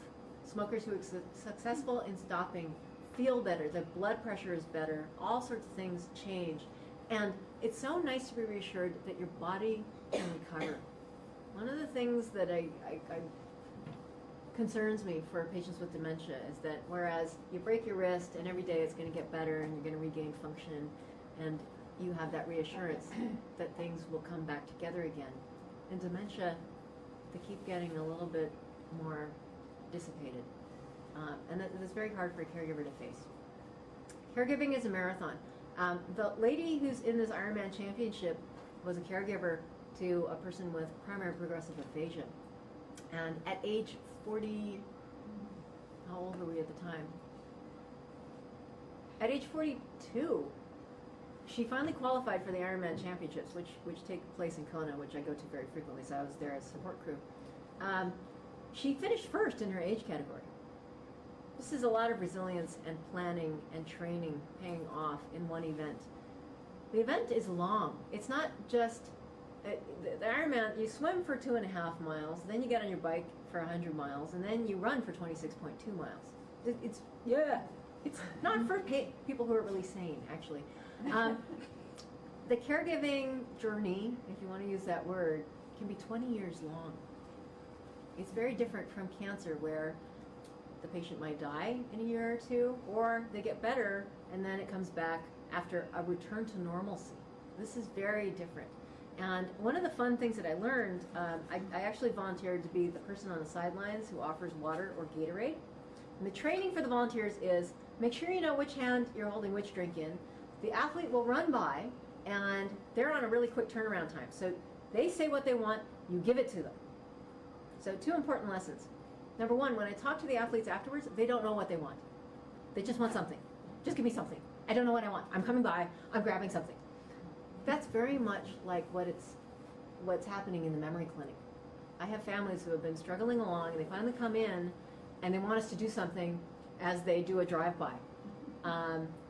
smokers who are successful in stopping feel better, their blood pressure is better, all sorts of things change. And it's so nice to be reassured that your body can recover. One of the things that concerns me for patients with dementia is that whereas you break your wrist and every day it's going to get better and you're going to regain function and you have that reassurance that things will come back together again. In dementia, they keep getting a little bit more dissipated. And that's very hard for a caregiver to face. Caregiving is a marathon. The lady who's in this Ironman championship was a caregiver to a person with primary progressive aphasia. And at age 40, how old were we at the time? At age 42, she finally qualified for the Ironman championships, which take place in Kona, which I go to very frequently, so I was there as support crew. She finished first in her age category. This is a lot of resilience and planning and training paying off in one event. The event is long. It's not just the Ironman. You swim for 2.5 miles, then you get on your bike for 100 miles, and then you run for 26.2 miles. It's not for people who are really sane, actually. The caregiving journey, if you want to use that word, can be 20 years long. It's very different from cancer, where the patient might die in a year or two, or they get better and then it comes back after a return to normalcy. This is very different. And one of the fun things that I learned, I actually volunteered to be the person on the sidelines who offers water or Gatorade. And the training for the volunteers is make sure you know which hand you're holding which drink in. The athlete will run by and they're on a really quick turnaround time. So they say what they want, you give it to them. So 2 important lessons. Number 1, when I talk to the athletes afterwards, they don't know what they want. They just want something. Just give me something. I don't know what I want. I'm coming by, I'm grabbing something. That's very much like what's happening in the memory clinic. I have families who have been struggling along and they finally come in and they want us to do something as they do a drive-by.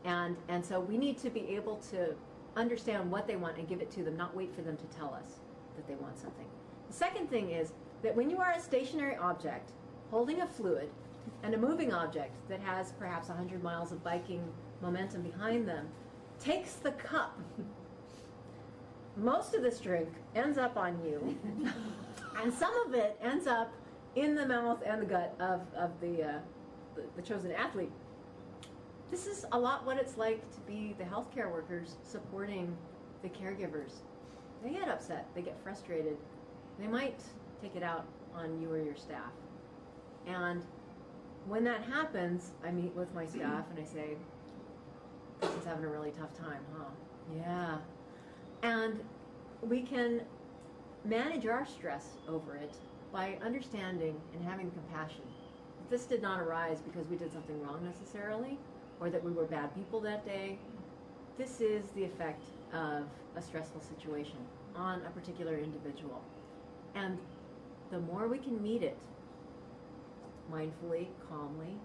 And so we need to be able to understand what they want and give it to them, not wait for them to tell us that they want something. The second thing is that when you are a stationary object holding a fluid and a moving object that has perhaps 100 miles of biking momentum behind them takes the cup, most of this drink ends up on you and some of it ends up in the mouth and the gut of the chosen athlete. This is a lot what it's like to be the healthcare workers supporting the caregivers. They get upset, they get frustrated, they might take it out on you or your staff. And when that happens, I meet with my staff and I say, this is having a really tough time, huh? Yeah. And we can manage our stress over it by understanding and having compassion. This did not arise because we did something wrong necessarily, or that we were bad people that day. This is the effect of a stressful situation on a particular individual. And the more we can meet it mindfully, calmly,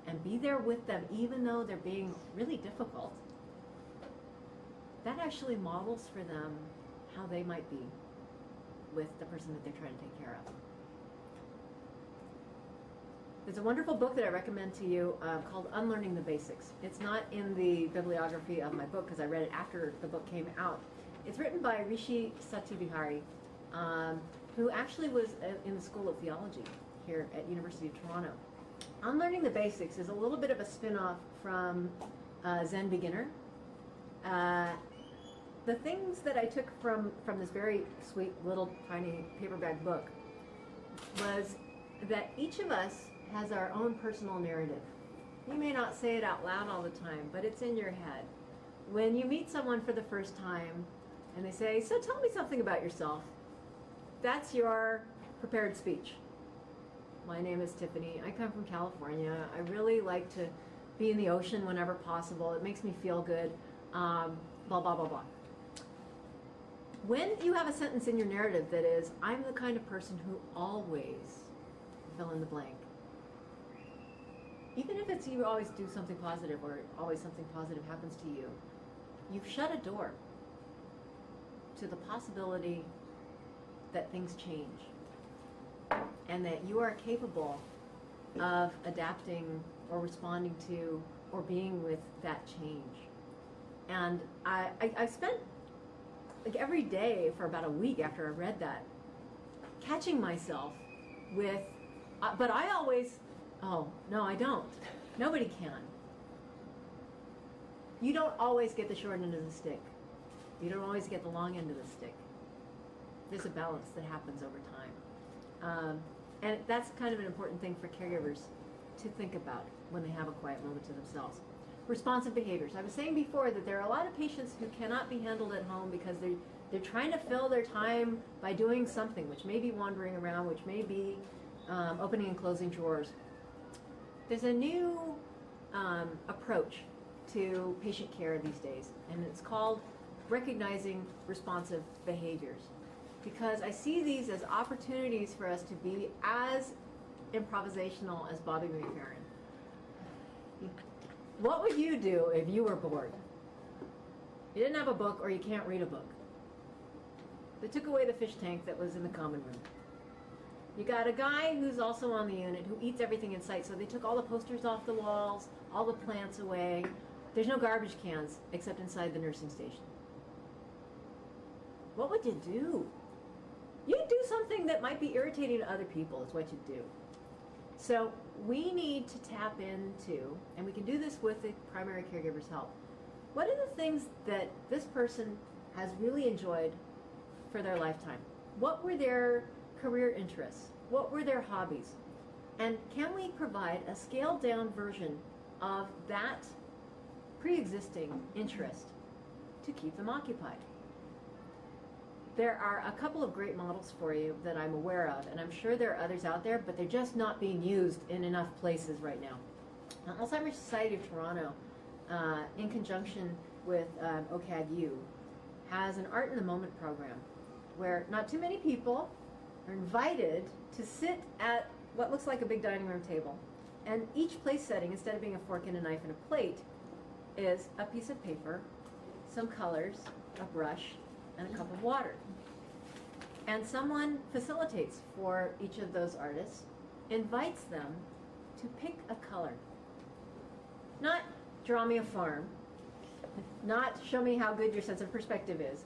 and be there with them even though they're being really difficult, that actually models for them how they might be with the person that they're trying to take care of. There's a wonderful book that I recommend to you called Unlearning the Basics. It's not in the bibliography of my book because I read it after the book came out. It's written by Rishi Satyavihari, who actually was in the School of Theology here at University of Toronto. Unlearning the Basics is a little bit of a spin-off from Zen Beginner. The things that I took from this very sweet little tiny paperback book was that each of us has our own personal narrative. You may not say it out loud all the time, but it's in your head. When you meet someone for the first time and they say, so tell me something about yourself, that's your prepared speech. My name is Tiffany. I come from California. I really like to be in the ocean whenever possible. It makes me feel good. Blah, blah, blah, blah. When you have a sentence in your narrative that is, I'm the kind of person who always fill in the blank, even if it's you always do something positive or always something positive happens to you, you've shut a door to the possibility that things change and that you are capable of adapting or responding to or being with that change. And I spent like every day for about a week after I read that catching myself with, but I always, oh, no, I don't. Nobody can. You don't always get the short end of the stick. You don't always get the long end of the stick. There's a balance that happens over time. And that's kind of an important thing for caregivers to think about when they have a quiet moment to themselves. Responsive behaviors. I was saying before that there are a lot of patients who cannot be handled at home because they're trying to fill their time by doing something, which may be wandering around, which may be opening and closing drawers. There's a new approach to patient care these days, and it's called recognizing responsive behaviors. Because I see these as opportunities for us to be as improvisational as Bobby McFerrin. What would you do if you were bored? You didn't have a book or you can't read a book. They took away the fish tank that was in the common room. You got a guy who's also on the unit who eats everything in sight, so they took all the posters off the walls, all the plants away. There's no garbage cans except inside the nursing station. What would you do? You'd do something that might be irritating to other people is what you'd do. So we need to tap into, and we can do this with the primary caregiver's help, what are the things that this person has really enjoyed for their lifetime? What were their career interests? What were their hobbies? And can we provide a scaled down version of that pre-existing interest to keep them occupied? There are a couple of great models for you that I'm aware of, and I'm sure there are others out there, but they're just not being used in enough places right now. Alzheimer's Society of Toronto, in conjunction with OCAG-U, has an Art in the Moment program where not too many people are invited to sit at what looks like a big dining room table. And each place setting, instead of being a fork and a knife and a plate, is a piece of paper, some colors, a brush, and a cup of water. And someone facilitates for each of those artists, invites them to pick a color. Not draw me a farm, not show me how good your sense of perspective is.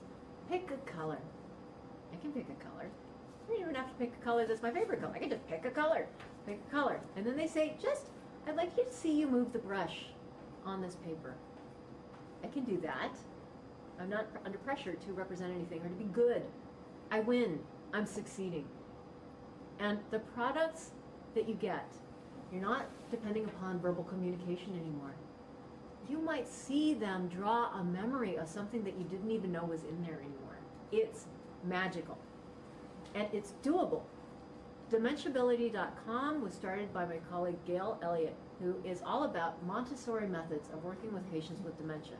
Pick a color. I can pick a color. You don't even have to pick a color that's my favorite color. I can just pick a color. Pick a color. And then they say, I'd like you to see you move the brush on this paper. I can do that. I'm not under pressure to represent anything or to be good. I win. I'm succeeding. And the products that you get, you're not depending upon verbal communication anymore. You might see them draw a memory of something that you didn't even know was in there anymore. It's magical. And it's doable. Dementiability.com was started by my colleague Gail Elliott, who is all about Montessori methods of working with patients with dementia.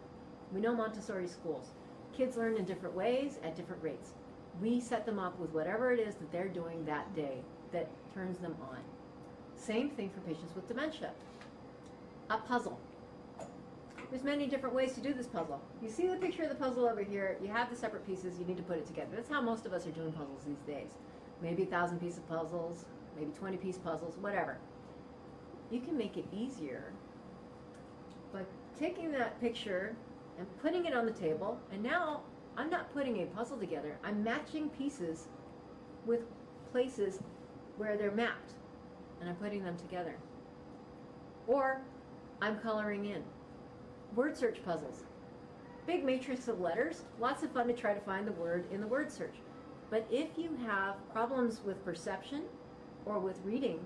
We know Montessori schools. Kids learn in different ways at different rates. We set them up with whatever it is that they're doing that day that turns them on. Same thing for patients with dementia. A puzzle. There's many different ways to do this puzzle. You see the picture of the puzzle over here. You have the separate pieces. You need to put it together. That's how most of us are doing puzzles these days. Maybe 1,000-piece puzzles, maybe 20-piece puzzles, whatever. You can make it easier by taking that picture and putting it on the table. And now I'm not putting a puzzle together. I'm matching pieces with places where they're mapped. And I'm putting them together. Or I'm coloring in. Word search puzzles. Big matrix of letters. Lots of fun to try to find the word in the word search. But if you have problems with perception or with reading,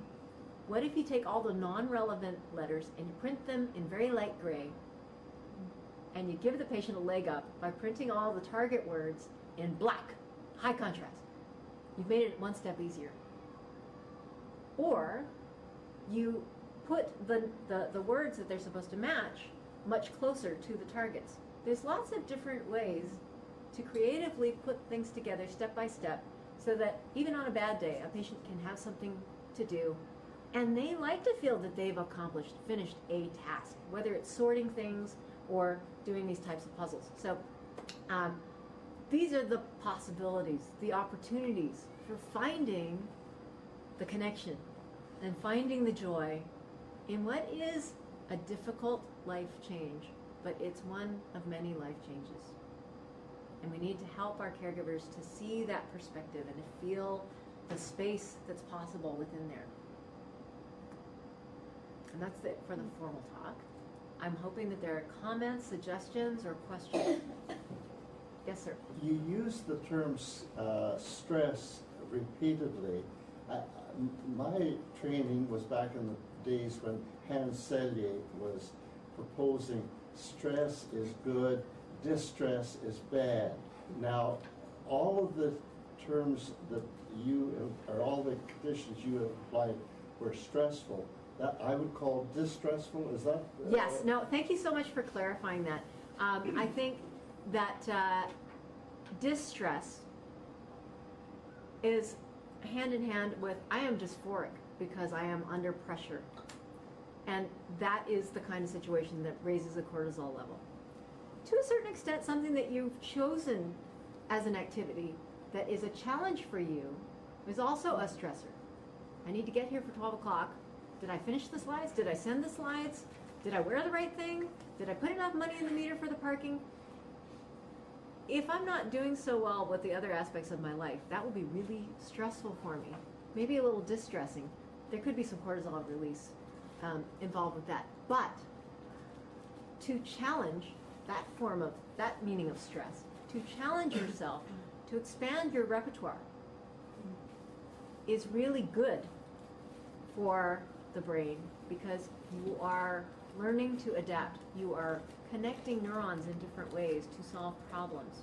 what if you take all the non-relevant letters and you print them in very light gray, and you give the patient a leg up by printing all the target words in black, high contrast? You've made it one step easier. Or you put the words that they're supposed to match much closer to the targets. There's lots of different ways to creatively put things together step by step so that even on a bad day, a patient can have something to do. And they like to feel that they've finished a task, whether it's sorting things or doing these types of puzzles. So these are the possibilities, the opportunities for finding the connection and finding the joy in what is a difficult life change, but it's one of many life changes. And we need to help our caregivers to see that perspective and to feel the space that's possible within there. And that's it for the formal talk. I'm hoping that there are comments, suggestions, or questions. Yes, sir. You use the term stress repeatedly. My training was back in the days when Hans Selye was proposing stress is good, distress is bad. Now, all of the terms that or all the conditions you have applied were stressful. That I would call distressful. Is that? Yes. No. Thank you so much for clarifying that. I think that distress is hand in hand with I am dysphoric because I am under pressure, and that is the kind of situation that raises a cortisol level. To a certain extent, something that you've chosen as an activity that is a challenge for you is also a stressor. I need to get here for 12 o'clock. Did I finish the slides? Did I send the slides? Did I wear the right thing? Did I put enough money in the meter for the parking? If I'm not doing so well with the other aspects of my life, that will be really stressful for me. Maybe a little distressing. There could be some cortisol release involved with that. But to challenge that meaning of stress, to challenge yourself, to expand your repertoire is really good for the brain because you are learning to adapt. You are connecting neurons in different ways to solve problems.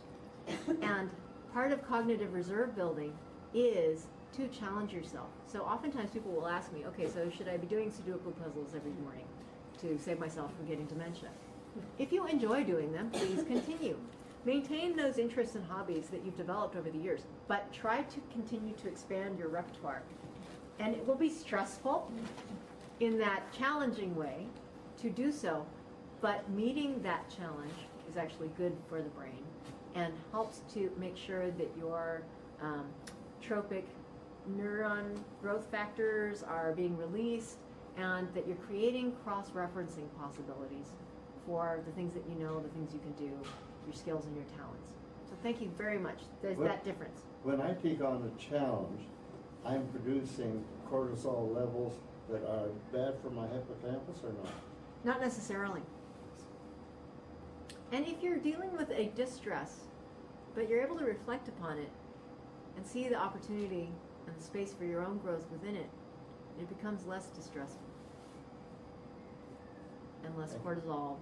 And part of cognitive reserve building is to challenge yourself. So oftentimes people will ask me, okay, so should I be doing Sudoku puzzles every morning to save myself from getting dementia? If you enjoy doing them, please continue. Maintain those interests and hobbies that you've developed over the years, but try to continue to expand your repertoire. And it will be stressful in that challenging way to do so, but meeting that challenge is actually good for the brain and helps to make sure that your tropic neuron growth factors are being released and that you're creating cross-referencing possibilities for the things that you know, the things you can do, your skills and your talents. So thank you very much. There's that difference. When I take on a challenge, I'm producing cortisol levels that are bad for my hippocampus or not? Not necessarily. And if you're dealing with a distress, but you're able to reflect upon it and see the opportunity and the space for your own growth within it, it becomes less distressful and less cortisol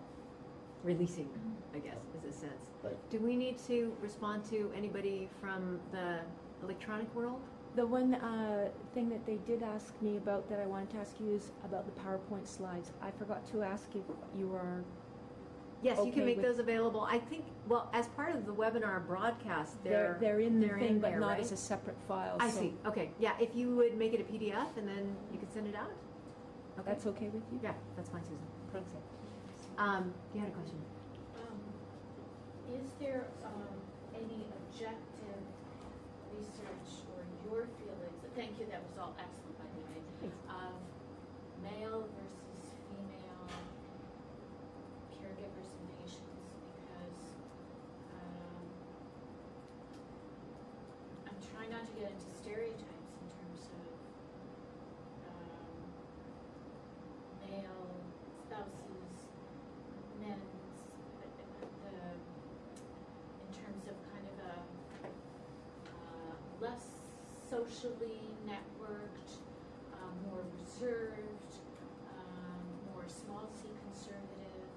releasing, I guess, is a sense. Do we need to respond to anybody from the electronic world? The one thing that they did ask me about that I wanted to ask you is about the PowerPoint slides. I forgot to ask if you are. Yes, you can okay make with- those available. I think, well, as part of the webinar broadcast, They're in the thing, but there, not right? as a separate file. I so see. Okay. Yeah, if you would make it a PDF and then you could send it out. Okay. That's okay with you? Yeah, that's fine, Susan. Thanks. You had a question? Is there any objective research or your feelings, thank you, that was all excellent, by the way, of male versus female caregivers and patients, because I'm trying not to get into stereotypes in terms of male spouses, men's, in terms of kind of a less socially networked, more reserved, more small c conservative.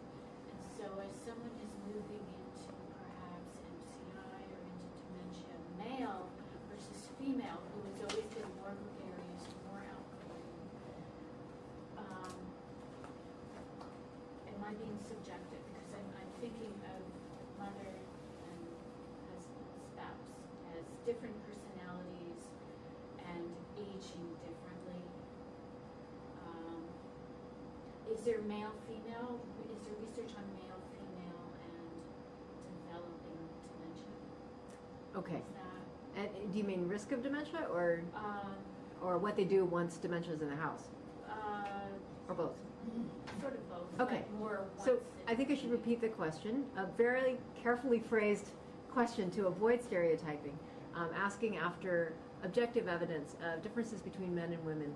And so as someone is moving into perhaps MCI or into dementia, male versus female, who has always been more gregarious, more outgoing, am I being subjective? Because I'm thinking of mother and husband, spouse as different personalities and aging differently. Is there male, female? Is there research on male, female, and developing dementia? Okay. Is that, And do you mean risk of dementia or what they do once dementia's in the house? Or both? sort of both, Okay. but more So once I think I should repeat the question, a very carefully phrased question to avoid stereotyping, asking after objective evidence of differences between men and women,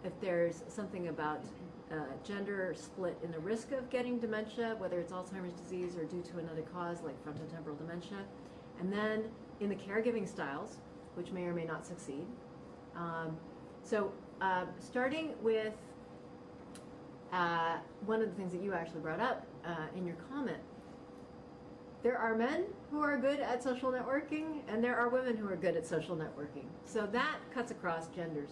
if there's something about gender split in the risk of getting dementia, whether it's Alzheimer's disease or due to another cause like frontotemporal dementia, and then in the caregiving styles, which may or may not succeed. Starting with one of the things that you actually brought up in your comment, there are men who are good at social networking and there are women who are good at social networking. So that cuts across genders.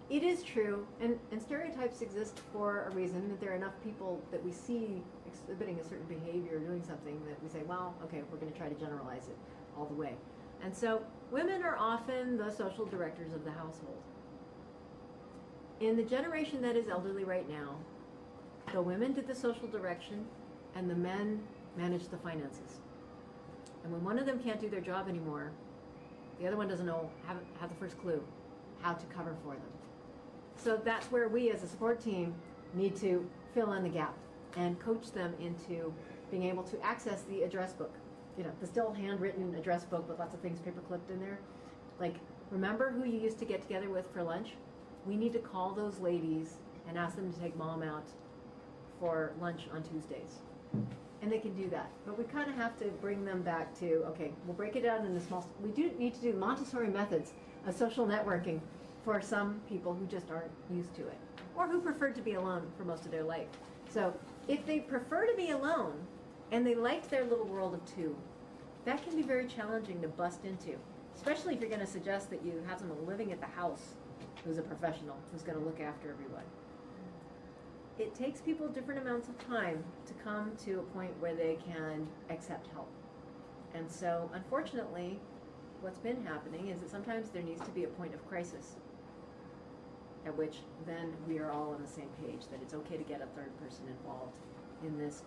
It is true, and stereotypes exist for a reason, that there are enough people that we see exhibiting a certain behavior or doing something that we say, well, okay, we're going to try to generalize it all the way. And so women are often the social directors of the household. In the generation that is elderly right now, the women did the social direction and the men managed the finances. And when one of them can't do their job anymore, the other one doesn't know, have the first clue how to cover for them. So that's where we as a support team need to fill in the gap and coach them into being able to access the address book. You know, the still handwritten address book with lots of things paper clipped in there. Like, remember who you used to get together with for lunch? We need to call those ladies and ask them to take mom out for lunch on Tuesdays. And they can do that. But we kind of have to bring them back to, okay, we'll break it down into small, we do need to do Montessori methods of social networking for some people who just aren't used to it, or who prefer to be alone for most of their life. So if they prefer to be alone, and they like their little world of two, that can be very challenging to bust into, especially if you're going to suggest that you have someone living at the house who's a professional, who's going to look after everyone. It takes people different amounts of time to come to a point where they can accept help. And so, unfortunately, what's been happening is that sometimes there needs to be a point of crisis at which then we are all on the same page, that it's okay to get a third person involved in this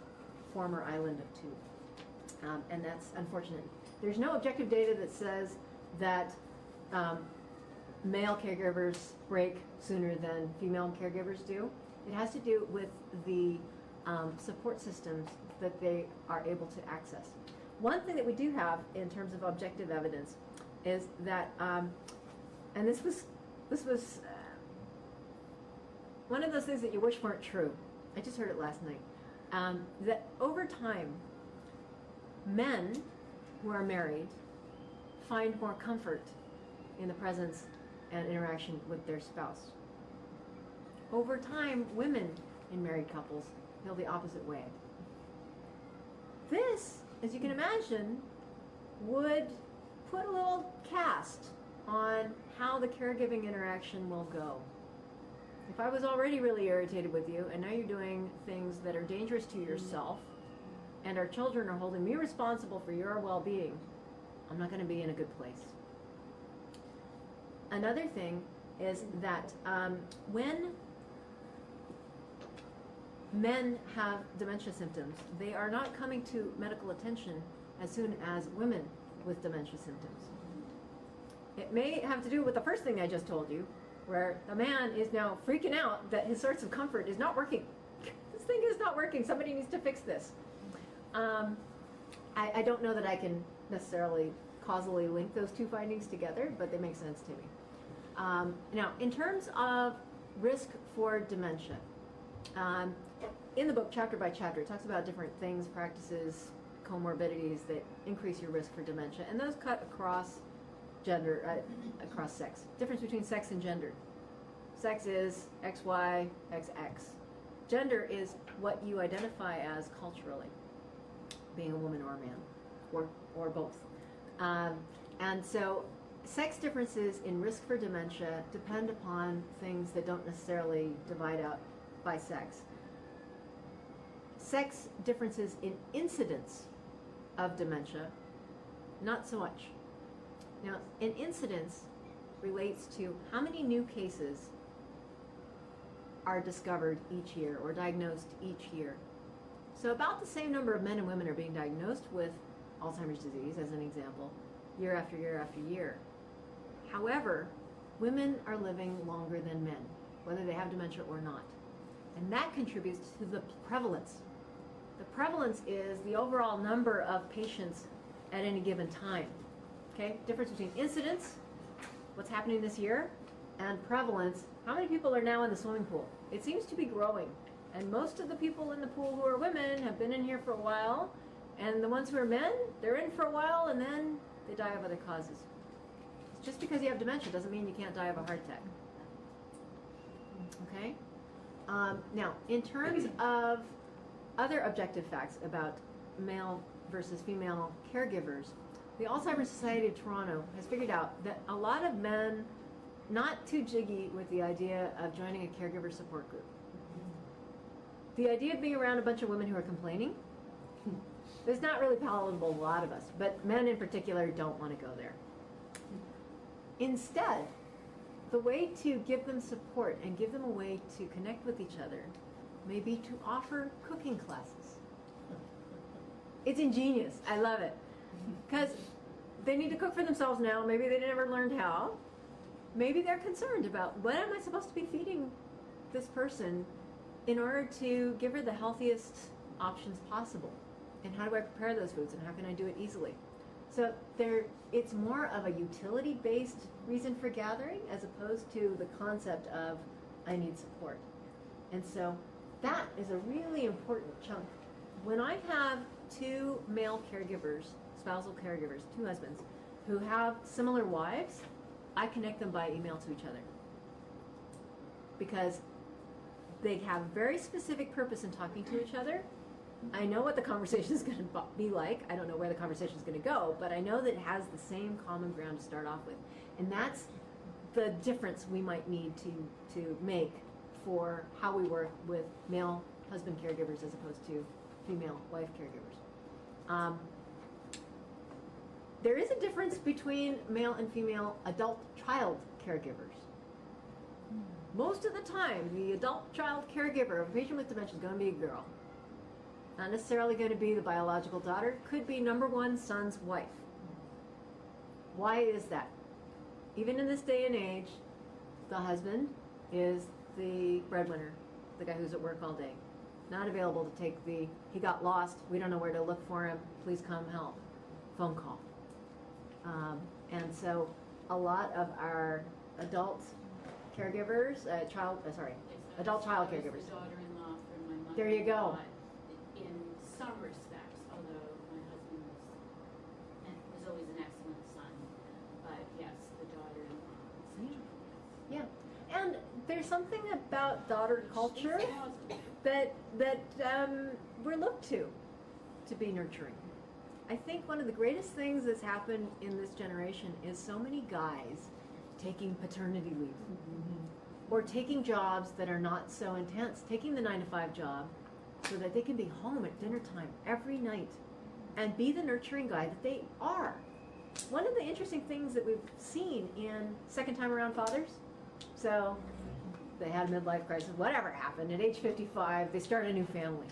former island of two. And that's unfortunate. There's no objective data that says that male caregivers break sooner than female caregivers do. It has to do with the support systems that they are able to access. One thing that we do have in terms of objective evidence is that, and this was one of those things that you wish weren't true. I just heard it last night. that over time, men who are married find more comfort in the presence and interaction with their spouse. Over time, women in married couples feel the opposite way. This, as you can imagine, would put a little cast on how the caregiving interaction will go. If I was already really irritated with you, and now you're doing things that are dangerous to yourself, and our children are holding me responsible for your well-being, I'm not going to be in a good place. Another thing is that when men have dementia symptoms, they are not coming to medical attention as soon as women with dementia symptoms. It may have to do with the first thing I just told you, where the man is now freaking out that his source of comfort is not working. This thing is not working. Somebody needs to fix this. I don't know that I can necessarily causally link those two findings together, but they make sense to me. Now, in terms of risk for dementia, in the book, chapter by chapter, it talks about different things, practices, comorbidities that increase your risk for dementia, and those cut across gender, across sex. Difference between sex and gender. Sex is XY, XX. Gender is what you identify as culturally, being a woman or a man, or both. And so sex differences in risk for dementia depend upon things that don't necessarily divide out by sex. Sex differences in incidence of dementia, not so much. Now, an incidence relates to how many new cases are discovered each year or diagnosed each year. So about the same number of men and women are being diagnosed with Alzheimer's disease, as an example, year after year after year. However, women are living longer than men, whether they have dementia or not. And that contributes to the prevalence. The prevalence is the overall number of patients at any given time. Okay? Difference between incidence, what's happening this year, and prevalence, how many people are now in the swimming pool? It seems to be growing. And most of the people in the pool who are women have been in here for a while, and the ones who are men, they're in for a while and then they die of other causes. Just because you have dementia doesn't mean you can't die of a heart attack. Okay? Now, in terms of other objective facts about male versus female caregivers, the Alzheimer's Society of Toronto has figured out that a lot of men not too jiggy with the idea of joining a caregiver support group. The idea of being around a bunch of women who are complaining is not really palatable to a lot of us, but men in particular don't want to go there. Instead, the way to give them support and give them a way to connect with each other may be to offer cooking classes. It's ingenious. I love it. Because they need to cook for themselves now. Maybe they never learned how. Maybe they're concerned about what am I supposed to be feeding this person in order to give her the healthiest options possible. And how do I prepare those foods and how can I do it easily? So it's more of a utility-based reason for gathering as opposed to the concept of I need support. And so that is a really important chunk. When I have two male caregivers, spousal caregivers, two husbands, who have similar wives, I connect them by email to each other. Because they have very specific purpose in talking to each other. I know what the conversation is going to be like. I don't know where the conversation is going to go, but I know that it has the same common ground to start off with. And that's the difference we might need to make for how we work with male husband caregivers as opposed to female wife caregivers. There is a difference between male and female adult child caregivers. Most of the time, the adult child caregiver of a patient with dementia is going to be a girl. Not necessarily going to be the biological daughter. Could be number one son's wife. Why is that? Even in this day and age, the husband is the breadwinner, the guy who's at work all day. Not available to take he got lost, we don't know where to look for him, please come help. Phone call. And so a lot of our adult caregivers, adult child caregivers. Daughter-in-law for my mother. There you go. some respects, although my husband was always an excellent son. But yes, the daughter-in-law. Yeah, and there's something about daughter culture that we're looked to be nurturing. I think one of the greatest things that's happened in this generation is so many guys taking paternity leave, or taking jobs that are not so intense, taking the 9-to-5 job so that they can be home at dinner time every night and be the nurturing guy that they are. One of the interesting things that we've seen in second time around fathers, so they had a midlife crisis, whatever happened, at age 55, they start a new family.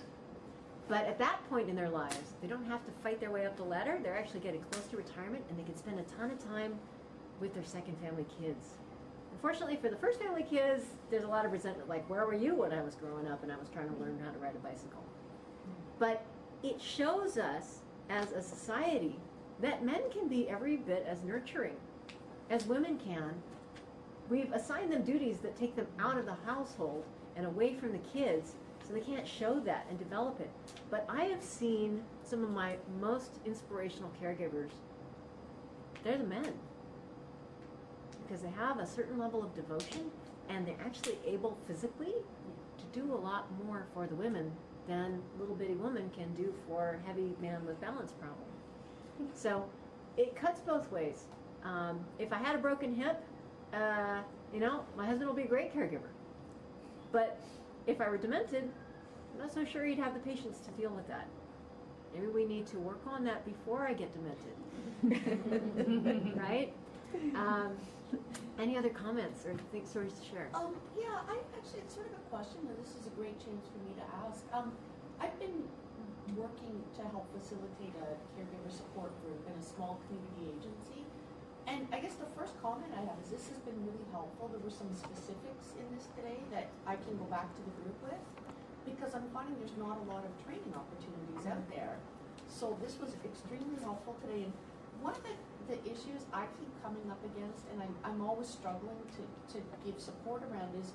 But at that point in their lives, they don't have to fight their way up the ladder. They're actually getting close to retirement, and they can spend a ton of time with their second family kids. Unfortunately for the first family kids, there's a lot of resentment, like, where were you when I was growing up and I was trying to learn how to ride a bicycle? But it shows us, as a society, that men can be every bit as nurturing as women can. We've assigned them duties that take them out of the household and away from the kids, so they can't show that and develop it. But I have seen some of my most inspirational caregivers, they're the men. Because they have a certain level of devotion, and they're actually able physically to do a lot more for the women than little bitty woman can do for heavy man with balance problem. So it cuts both ways. If I had a broken hip, my husband will be a great caregiver. But if I were demented, I'm not so sure he'd have the patience to deal with that. Maybe we need to work on that before I get demented. Right? Any other comments or stories to share? Yeah, it's sort of a question, and this is a great chance for me to ask. I've been working to help facilitate a caregiver support group in a small community agency. And I guess the first comment I have is this has been really helpful. There were some specifics in this today that I can go back to the group with, because I'm finding there's not a lot of training opportunities out there. So this was extremely helpful today. And one of the issues I keep coming up against, and I'm always struggling to give support around, is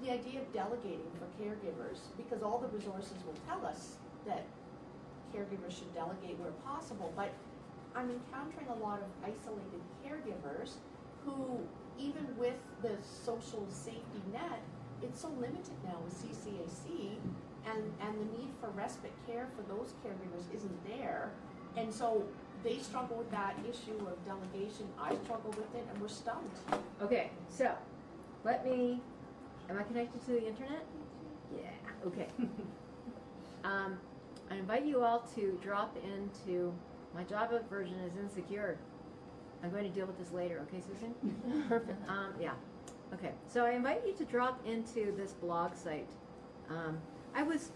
the idea of delegating for caregivers, because all the resources will tell us that caregivers should delegate where possible, but I'm encountering a lot of isolated caregivers who, even with the social safety net, it's so limited now with CCAC, and the need for respite care for those caregivers isn't there. And so they struggle with that issue of delegation. I struggle with it, and we're stumped. Okay, so am I connected to the internet? Yeah, okay. I invite you all to drop into, my Java version is insecure. I'm going to deal with this later, okay, Susan? Perfect. Yeah. Okay, so I invite you to drop into this blog site. I was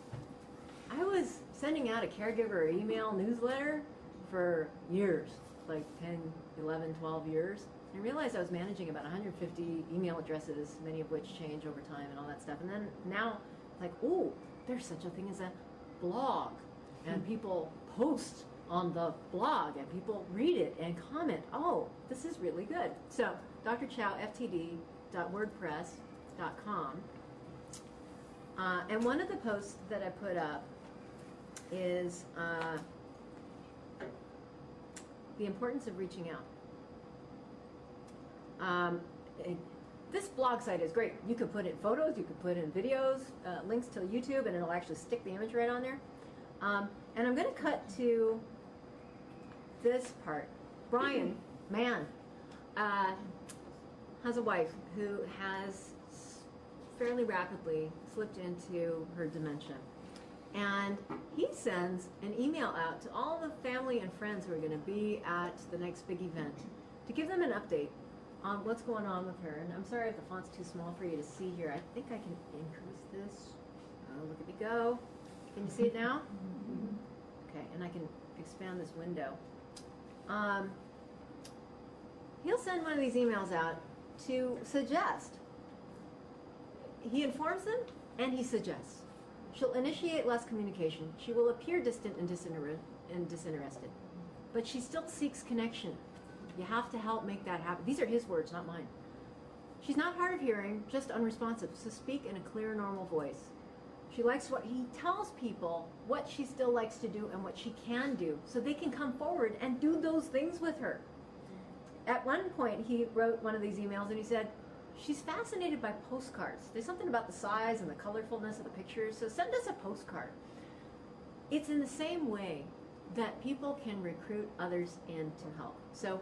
sending out a caregiver email newsletter for years, like 10, 11, 12 years. I realized I was managing about 150 email addresses, many of which change over time and all that stuff. And then now, like, ooh, there's such a thing as a blog. And people post on the blog, and people read it and comment, oh, this is really good. So, drchowftd.wordpress.com. And one of the posts that I put up is the importance of reaching out. This blog site is great. You can put in photos, you can put in videos, links to YouTube, and it'll actually stick the image right on there. And I'm going to cut to this part. Brian, man, has a wife who has fairly rapidly slipped into her dementia. And he sends an email out to all the family and friends who are going to be at the next big event to give them an update on what's going on with her. And I'm sorry if the font's too small for you to see here. I think I can increase this. Oh, look at me go. Can you see it now? Okay, and I can expand this window. He'll send one of these emails out to suggest. He informs them and he suggests. She'll initiate less communication. She will appear distant and disinterested. But she still seeks connection. You have to help make that happen. These are his words, not mine. She's not hard of hearing, just unresponsive, so speak in a clear, normal voice. She likes what he tells people, what she still likes to do and what she can do, so they can come forward and do those things with her. At one point, he wrote one of these emails and he said, she's fascinated by postcards. There's something about the size and the colorfulness of the pictures, so send us a postcard. It's in the same way that people can recruit others in to help. So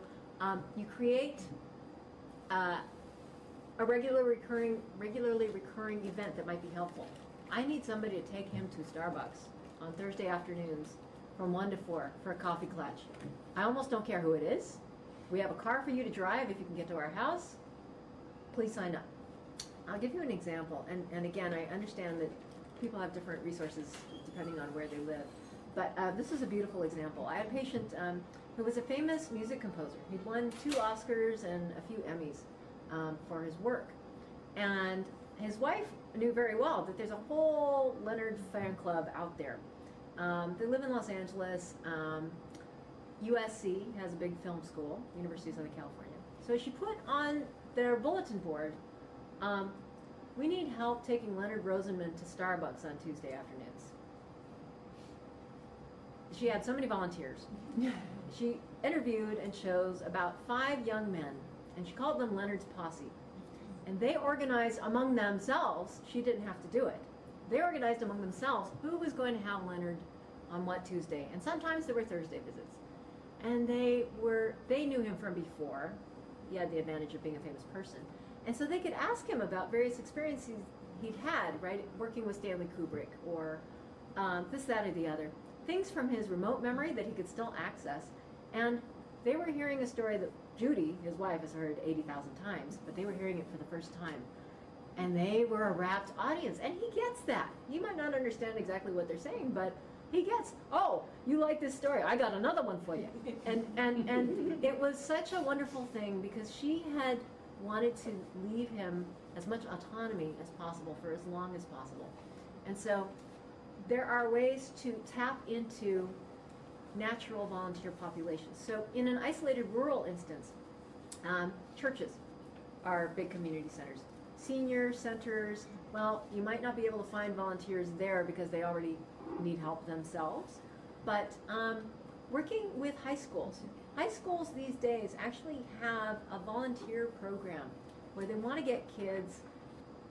you create a regularly recurring event that might be helpful. I need somebody to take him to Starbucks on Thursday afternoons from 1 to 4 for a coffee clutch. I almost don't care who it is. We have a car for you to drive if you can get to our house. Please sign up. I'll give you an example. And again, I understand that people have different resources depending on where they live. But this is a beautiful example. I had a patient who was a famous music composer. He'd won 2 Oscars and a few Emmys for his work. And his wife knew very well that there's a whole Leonard fan club out there. They live in Los Angeles. USC has a big film school, University of Southern California. So she put on their bulletin board, we need help taking Leonard Rosenman to Starbucks on Tuesday afternoons. She had so many volunteers. She interviewed and chose about 5 young men, and she called them Leonard's Posse. And they organized among themselves, she didn't have to do it, they organized among themselves who was going to have Leonard on what Tuesday. And sometimes there were Thursday visits. And they knew him from before. He had the advantage of being a famous person. And so they could ask him about various experiences he'd had, right, working with Stanley Kubrick or this, that, or the other. Things from his remote memory that he could still access. And they were hearing a story that Judy, his wife, has heard 80,000 times, but they were hearing it for the first time. And they were a rapt audience. And he gets that. You might not understand exactly what they're saying, but he gets, oh, you like this story, I got another one for you. And it was such a wonderful thing because she had wanted to leave him as much autonomy as possible for as long as possible. And so there are ways to tap into natural volunteer populations. So in an isolated rural instance, churches are big community centers. Senior centers, well, you might not be able to find volunteers there because they already need help themselves, but working with high schools. High schools these days actually have a volunteer program where they want to get kids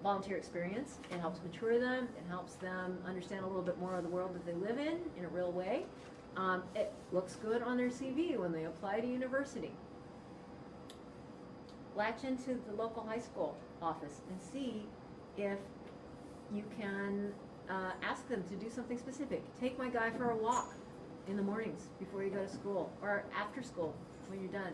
volunteer experience. It helps mature them. It helps them understand a little bit more of the world that they live in a real way. It looks good on their CV when they apply to university. Latch into the local high school office and see if you can ask them to do something specific. Take my guy for a walk in the mornings before you go to school, or after school when you're done.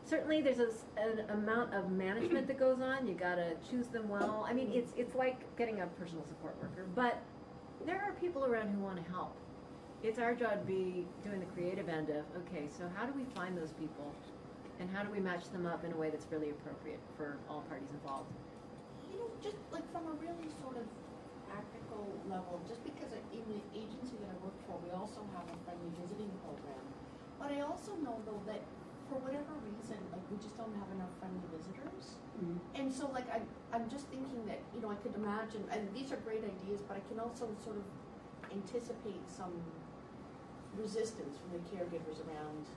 Certainly there's an amount of management that goes on. You gotta choose them well. I mean, it's like getting a personal support worker, but there are people around who want to help. It's our job to be doing the creative end of, okay, so how do we find those people, and how do we match them up in a way that's really appropriate for all parties involved? You know, just like from a really sort of practical level, just because in the agency that I work for, we also have a friendly visiting program. But I also know though that for whatever reason, like we just don't have enough friendly visitors. Mm-hmm. And so like I'm just thinking that, you know, I could imagine, and these are great ideas, but I can also sort of anticipate some resistance from the caregivers around,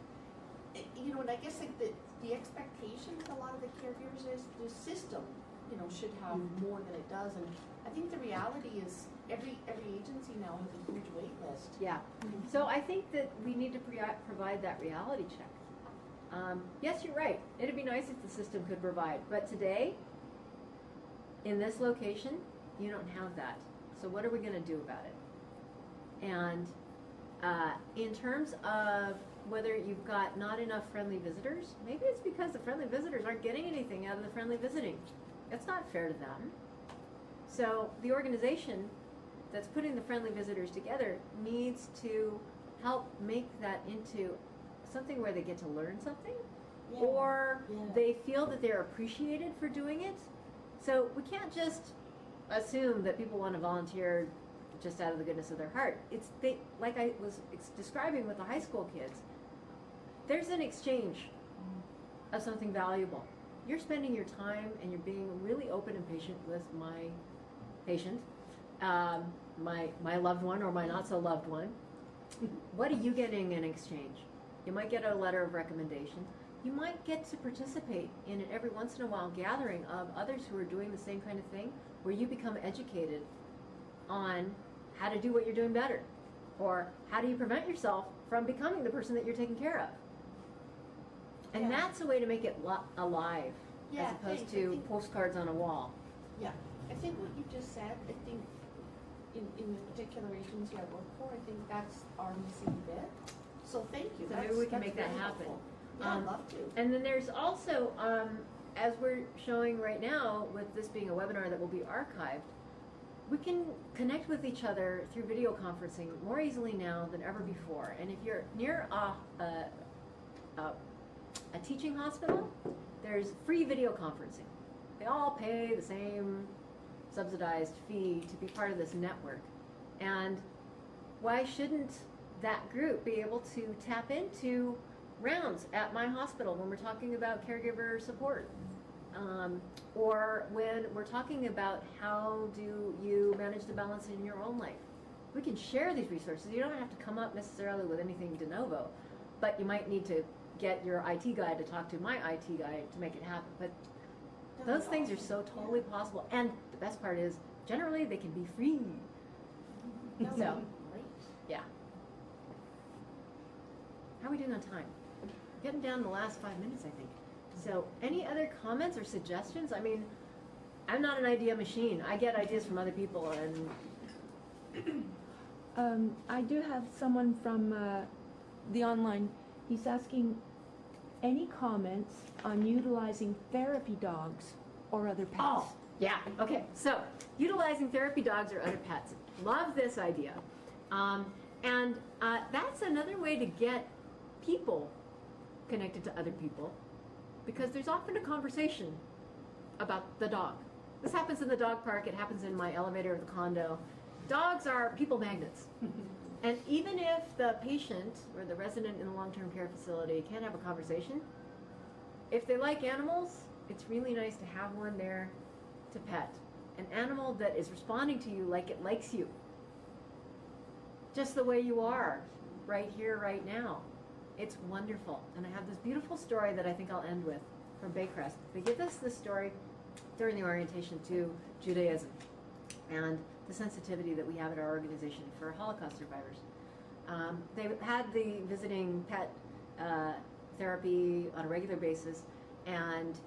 you know, and I guess like the expectation of a lot of the caregivers is the system, you know, should have more than it does. And I think the reality is every agency now has a huge wait list. Yeah. So I think that we need to provide that reality check. Yes, you're right. It'd be nice if the system could provide. But today, in this location, you don't have that. So what are we going to do about it? And in terms of whether you've got not enough friendly visitors, maybe it's because the friendly visitors aren't getting anything out of the friendly visiting. It's not fair to them. So the organization that's putting the friendly visitors together needs to help make that into something where they get to learn something, or they feel that they're appreciated for doing it. So we can't just assume that people want to volunteer just out of the goodness of their heart. Like I was describing with the high school kids, there's an exchange of something valuable. You're spending your time and you're being really open and patient with my patient, my loved one or my not so loved one, what are you getting in exchange? You might get a letter of recommendation. You might get to participate in an every once in a while gathering of others who are doing the same kind of thing, where you become educated on how to do what you're doing better, or how do you prevent yourself from becoming the person that you're taking care of. And Yeah. that's a way to make it alive, Yeah, as opposed thanks. I to think- postcards on a wall. Yeah, I think what you just said, I think in the particular agency I work for, I think that's our missing bit. So thank you. So maybe we can make that very happen. helpful. Yeah, I'd love to. And then there's also, as we're showing right now, with this being a webinar that will be archived, we can connect with each other through video conferencing more easily now than ever before. And if you're near a teaching hospital, there's free video conferencing. They all pay the same subsidized fee to be part of this network. And why shouldn't that group be able to tap into rounds at my hospital when we're talking about caregiver support? Or when we're talking about how do you manage the balance in your own life? We can share these resources. You don't have to come up necessarily with anything de novo, but you might need to get your IT guy to talk to my IT guy to make it happen. But those things are so totally possible. And the best part is, generally, they can be free. That would So, be great. yeah. How are we doing on time? Getting down the last 5 minutes, I think. So, any other comments or suggestions? I mean, I'm not an idea machine. I get ideas from other people, and I do have someone from the online. He's asking any comments on utilizing therapy dogs or other pets. oh, yeah, okay. So, utilizing therapy dogs or other pets. Love this idea. And that's another way to get people connected to other people, because there's often a conversation about the dog. This happens in the dog park. It happens in my elevator of the condo. Dogs are people magnets. And even if the patient or the resident in the long-term care facility can't have a conversation, if they like animals, it's really nice to have one there to pet. An animal that is responding to you like it likes you. Just the way you are, right here, right now. It's wonderful. And I have this beautiful story that I think I'll end with from Baycrest. They give us this story during the orientation to Judaism and the sensitivity that we have at our organization for Holocaust survivors. They had the visiting pet therapy on a regular basis, and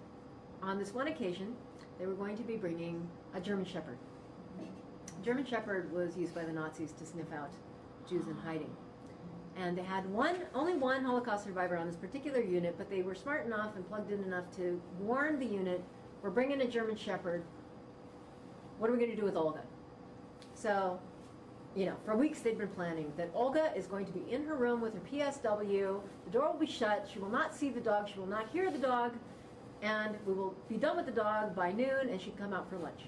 on this one occasion, they were going to be bringing a German Shepherd. German Shepherd was used by the Nazis to sniff out Jews in hiding. And they had only one Holocaust survivor on this particular unit, but they were smart enough and plugged in enough to warn the unit, we're bringing a German Shepherd. What are we going to do with Olga? So, for weeks they'd been planning that Olga is going to be in her room with her PSW, the door will be shut, she will not see the dog, she will not hear the dog, and we will be done with the dog by noon, and she'd come out for lunch.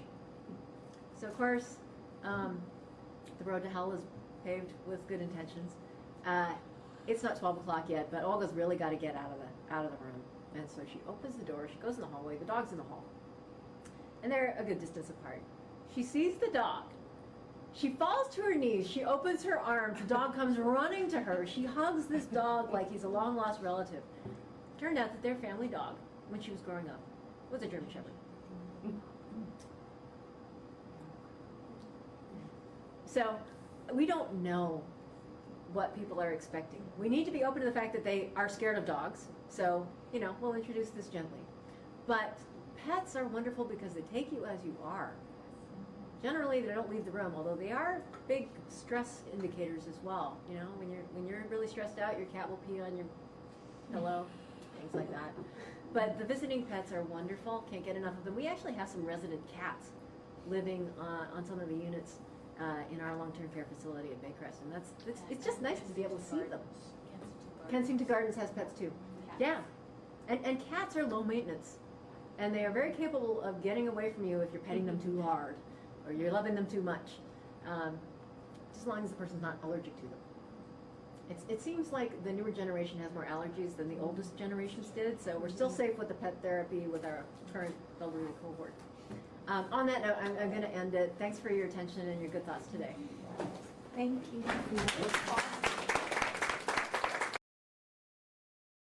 So, of course, the road to hell is paved with good intentions. It's not 12 o'clock yet, but Olga's really got to get out of the room. And so she opens the door, she goes in the hallway, the dog's in the hall. And they're a good distance apart. She sees the dog. She falls to her knees, she opens her arms, the dog comes running to her. She hugs this dog like he's a long-lost relative. Turned out that their family dog, when she was growing up, was a German Shepherd. So, we don't know what people are expecting. We need to be open to the fact that they are scared of dogs. So, we'll introduce this gently. But pets are wonderful because they take you as you are. Generally, they don't leave the room, although they are big stress indicators as well. When you're really stressed out, your cat will pee on your pillow, things like that. But the visiting pets are wonderful. Can't get enough of them. We actually have some resident cats living on some of the units in our long-term care facility at Baycrest, and it's just nice to be able to see them. Kensington Gardens has pets too. Yeah, and cats are low maintenance, and they are very capable of getting away from you if you're petting them too hard or you're loving them too much, as long as the person's not allergic to them. It seems like the newer generation has more allergies than the oldest generations did, so we're still safe with the pet therapy with our current elderly cohort. On that note, I'm going to end it. Thanks for your attention and your good thoughts today. Thank you.